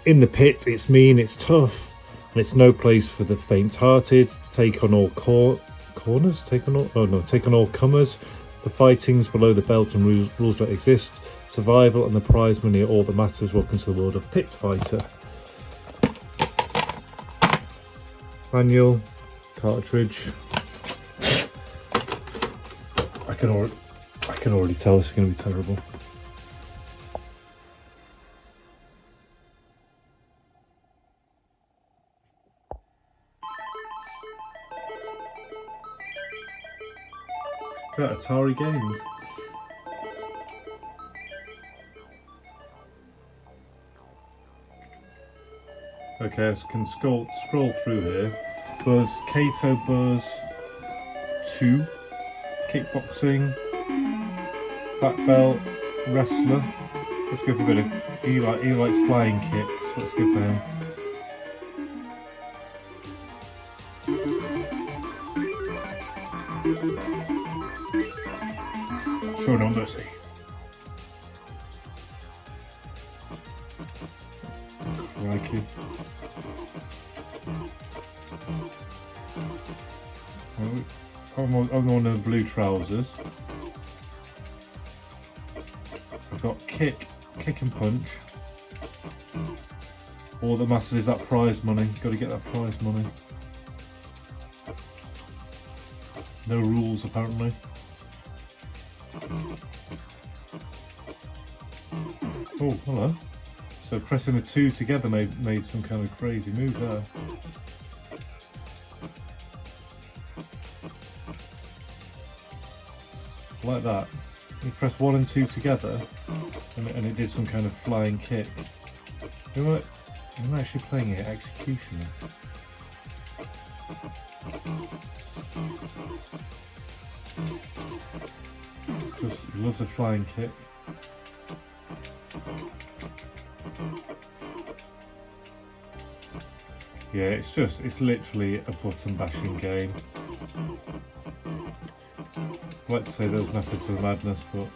In the pit, it's mean, it's tough, and it's no place for the faint-hearted. Take on all corners. Take on all comers. The fighting's below the belt and rules don't exist. Survival and the prize money are all that matters. Welcome to the world of Pit Fighter. Manual, cartridge. I can already tell this is going to be terrible. Got Atari games. Okay, so I can scroll through here. Buzz, Kato Buzz 2, kickboxing, black belt, wrestler. Let's go for a bit of. He likes flying kicks. Let's go for him. Show no mercy. Crikey. I'm on the blue trousers. I've got kick and punch. All that matters is that prize money. Got to get that prize money. No rules apparently. Oh, hello. So pressing the two together made some kind of crazy move there. Like that. You press 1 and 2 together and it did some kind of flying kick. I'm actually playing it executioner. Just loves a flying kick. Yeah, it's literally a button bashing game. I'd like to say there was method to the madness, but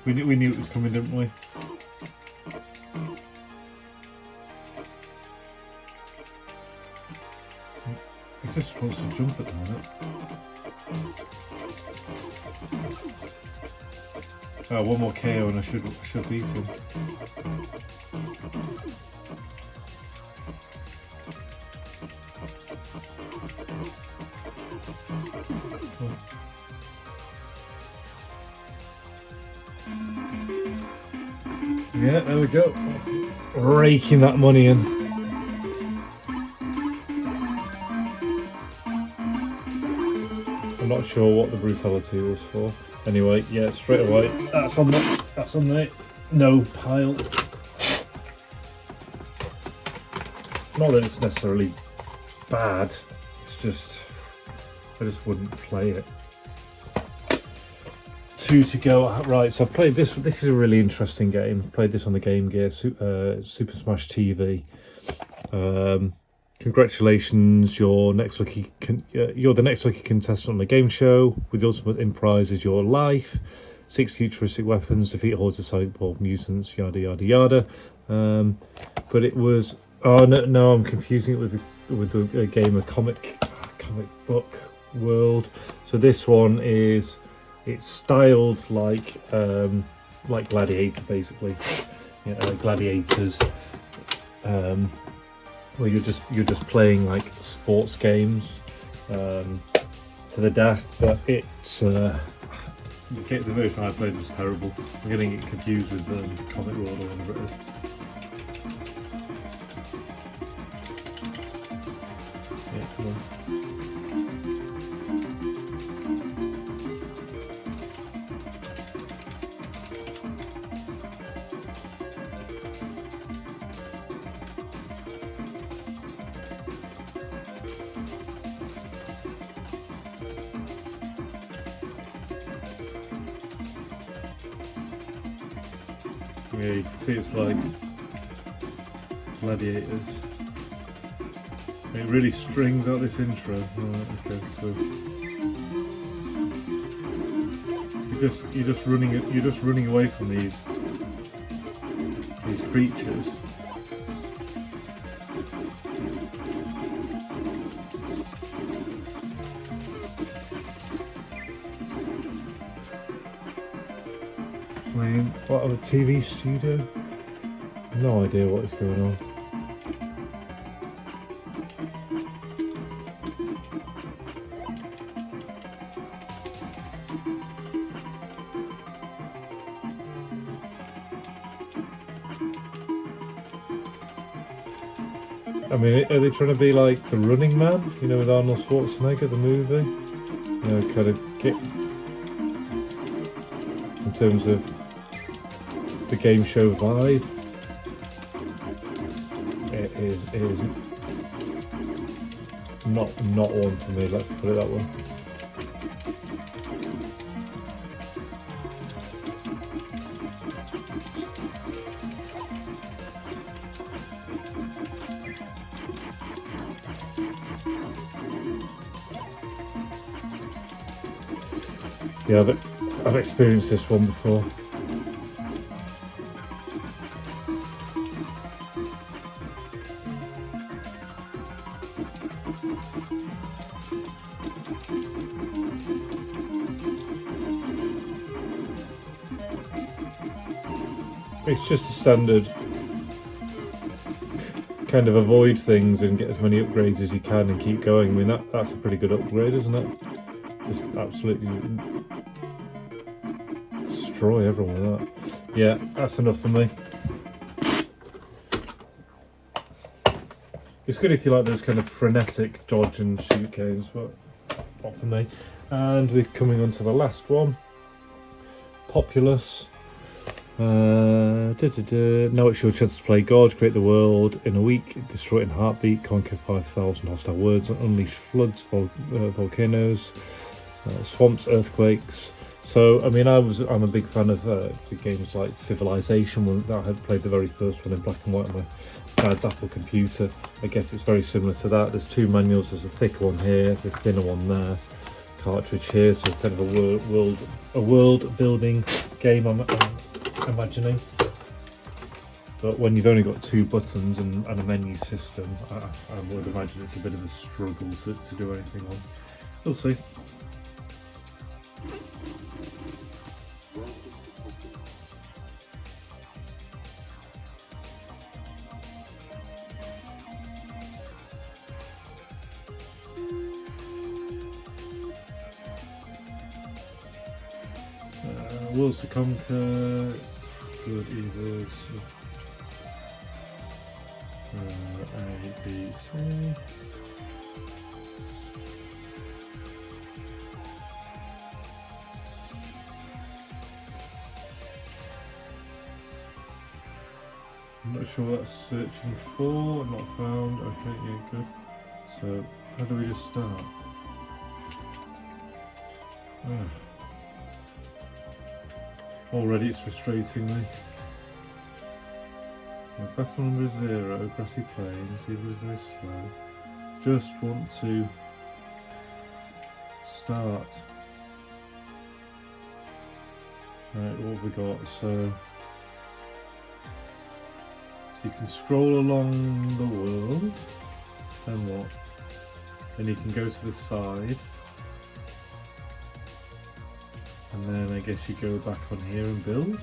we knew it was coming, didn't we? He just wants to jump at the minute. Oh, one more KO and I should beat him. Yeah, there we go. Raking that money in. I'm not sure what the brutality was for. Anyway, yeah, straight away. That's on the no pile. Not that it's necessarily bad. It's just I just wouldn't play it. 2 to go. Right, so I've played this. This is a really interesting game. I played this on the Game Gear, Super Smash TV. Congratulations, you're the next lucky contestant on the game show. With the ultimate prize is your life. 6 futuristic weapons, defeat hordes of cyborg mutants, yada yada yada. But it was no, I'm confusing it with a game of comic book world. So this one is. It's styled like Gladiator, basically. Gladiators, where you're just playing like sports games to the death. But it's the version I played was terrible. I'm getting it confused with Comic World or whatever it is. Yeah, you can see it's like Gladiators. It really strings out this intro. Right, okay, so you're just running away from these creatures. Playing what of a TV studio? No idea what is going on. I mean, are they trying to be like The Running Man? You know, with Arnold Schwarzenegger, the movie? You know, kind of get in terms of the game show vibe. It is not one for me, let's put it that way. Yeah, I've experienced this one before. It's just a standard kind of avoid things and get as many upgrades as you can and keep going. I mean, that's a pretty good upgrade, isn't it? Just absolutely destroy everyone with that. Yeah, that's enough for me. It's good if you like those kind of frenetic dodge and shoot games, but not for me. And we're coming on to the last one, Populous. Now it's your chance to play God, create the world in a week, destroy it in heartbeat, conquer 5,000 hostile worlds, unleash floods, volcanoes, swamps, earthquakes. So, I mean, I'm a big fan of the games like Civilization. I had played the very first one in black and white on my dad's Apple computer. I guess it's very similar to that. There's two manuals. There's a thicker one here, the thinner one there. Cartridge here, so kind of a world building game. I'm imagining. But when you've only got two buttons and a menu system, I would imagine it's a bit of a struggle to do anything on. We'll see. Worlds to conquer, good evils, A, B, C. I'm not sure what that's searching for, not found. Okay, yeah, good. So, how do we just start? Already it's frustrating me. My battle number is 0, grassy plains, the other is very slow. Just want to start. Right, what have we got? So you can scroll along the world, and what? Then you can go to the side. And then I guess you go back on here and build.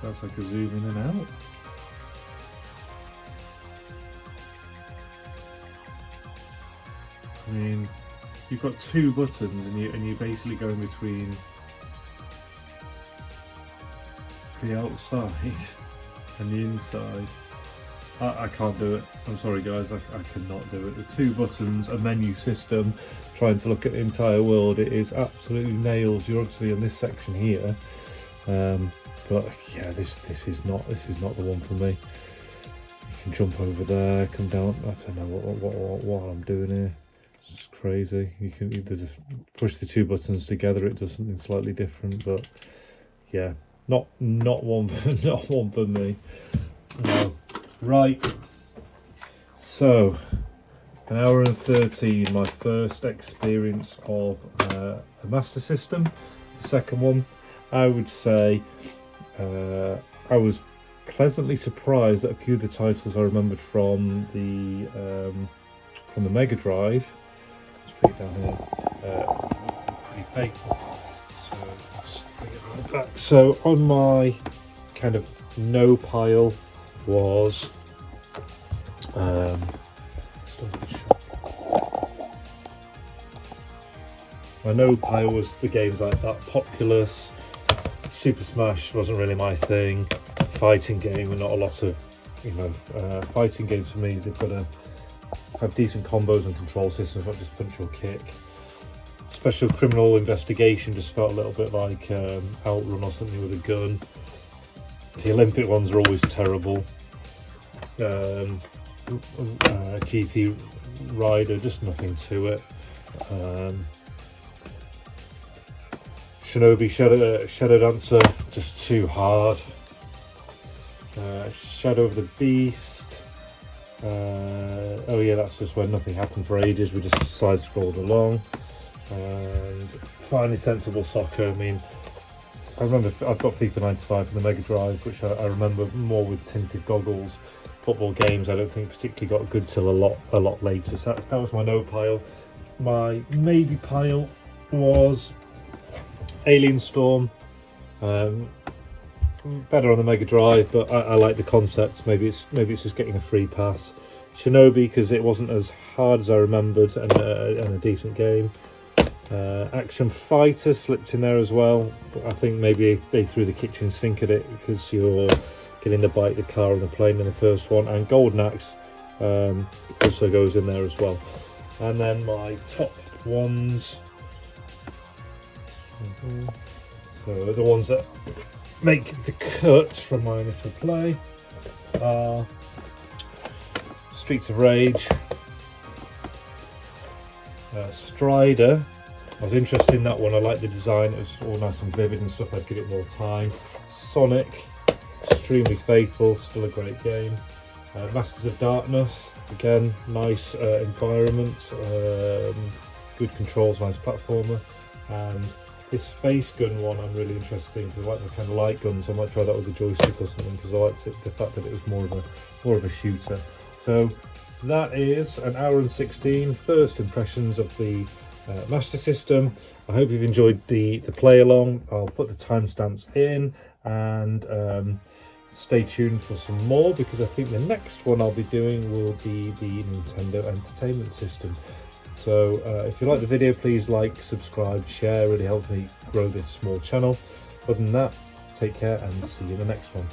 That's like a zoom in and out. I mean, you've got two buttons and you're basically going between the outside and the inside. I can't do it. I'm sorry guys, I cannot do it. The two buttons, a menu system, trying to look at the entire world, it is absolutely nails. You're obviously in this section here, but yeah, this is not the one for me. You can jump over there, come down. I don't know what I'm doing here. It's crazy. You can push the two buttons together. It does something slightly different, but yeah, not one not one for me. No. Right, so an hour and 13, my first experience of a Master System. The second one, I would say I was pleasantly surprised that a few of the titles I remembered from the Mega Drive. Let's put it down here. Pretty faithful. So let's bring it right back. So on my kind of no pile was my no pile was the games like that. Populous, Super Smash wasn't really my thing. Fighting game, and not a lot of, fighting games for me. They've got to have decent combos and control systems, not just punch or kick. Special Criminal Investigation just felt a little bit like Outrun or something with a gun. The Olympic ones are always terrible. GP rider, just nothing to it. Shinobi Shadow Dancer, just too hard. Shadow of the Beast. Oh yeah, that's just when nothing happened for ages. We just side scrolled along. And finally, Sensible Soccer. I mean, I remember I've got FIFA 95 for the Mega Drive, which I remember more with tinted goggles. Football games I don't think particularly got good till a lot later. So that was my no pile. My maybe pile was Alien Storm. Better on the Mega Drive, but I like the concept. Maybe it's just getting a free pass. Shinobi, because it wasn't as hard as I remembered, and a decent game. Action Fighter slipped in there as well, but I think maybe they threw the kitchen sink at it because you're getting to bite the car and the plane in the first one. And Golden Axe also goes in there as well. And then my top ones. So the ones that make the cut from my initial play are Streets of Rage, Strider. I was interested in that one. I like the design. It was all nice and vivid and stuff. I'd give it more time. Sonic, extremely faithful, still a great game. Masters of Darkness, again, nice environment, good controls, nice platformer. And this Space Gun one I'm really interested in because I like the kind of light guns. I might try that with a joystick or something because I liked the fact that it was more of a shooter. So that is an hour and 16 first impressions of the Master System. I hope you've enjoyed the play along. I'll put the timestamps in, and stay tuned for some more, because I think the next one I'll be doing will be the Nintendo Entertainment System. So if you like the video, please like, subscribe, share. It really helps me grow this small channel. Other than that, take care and see you in the next one.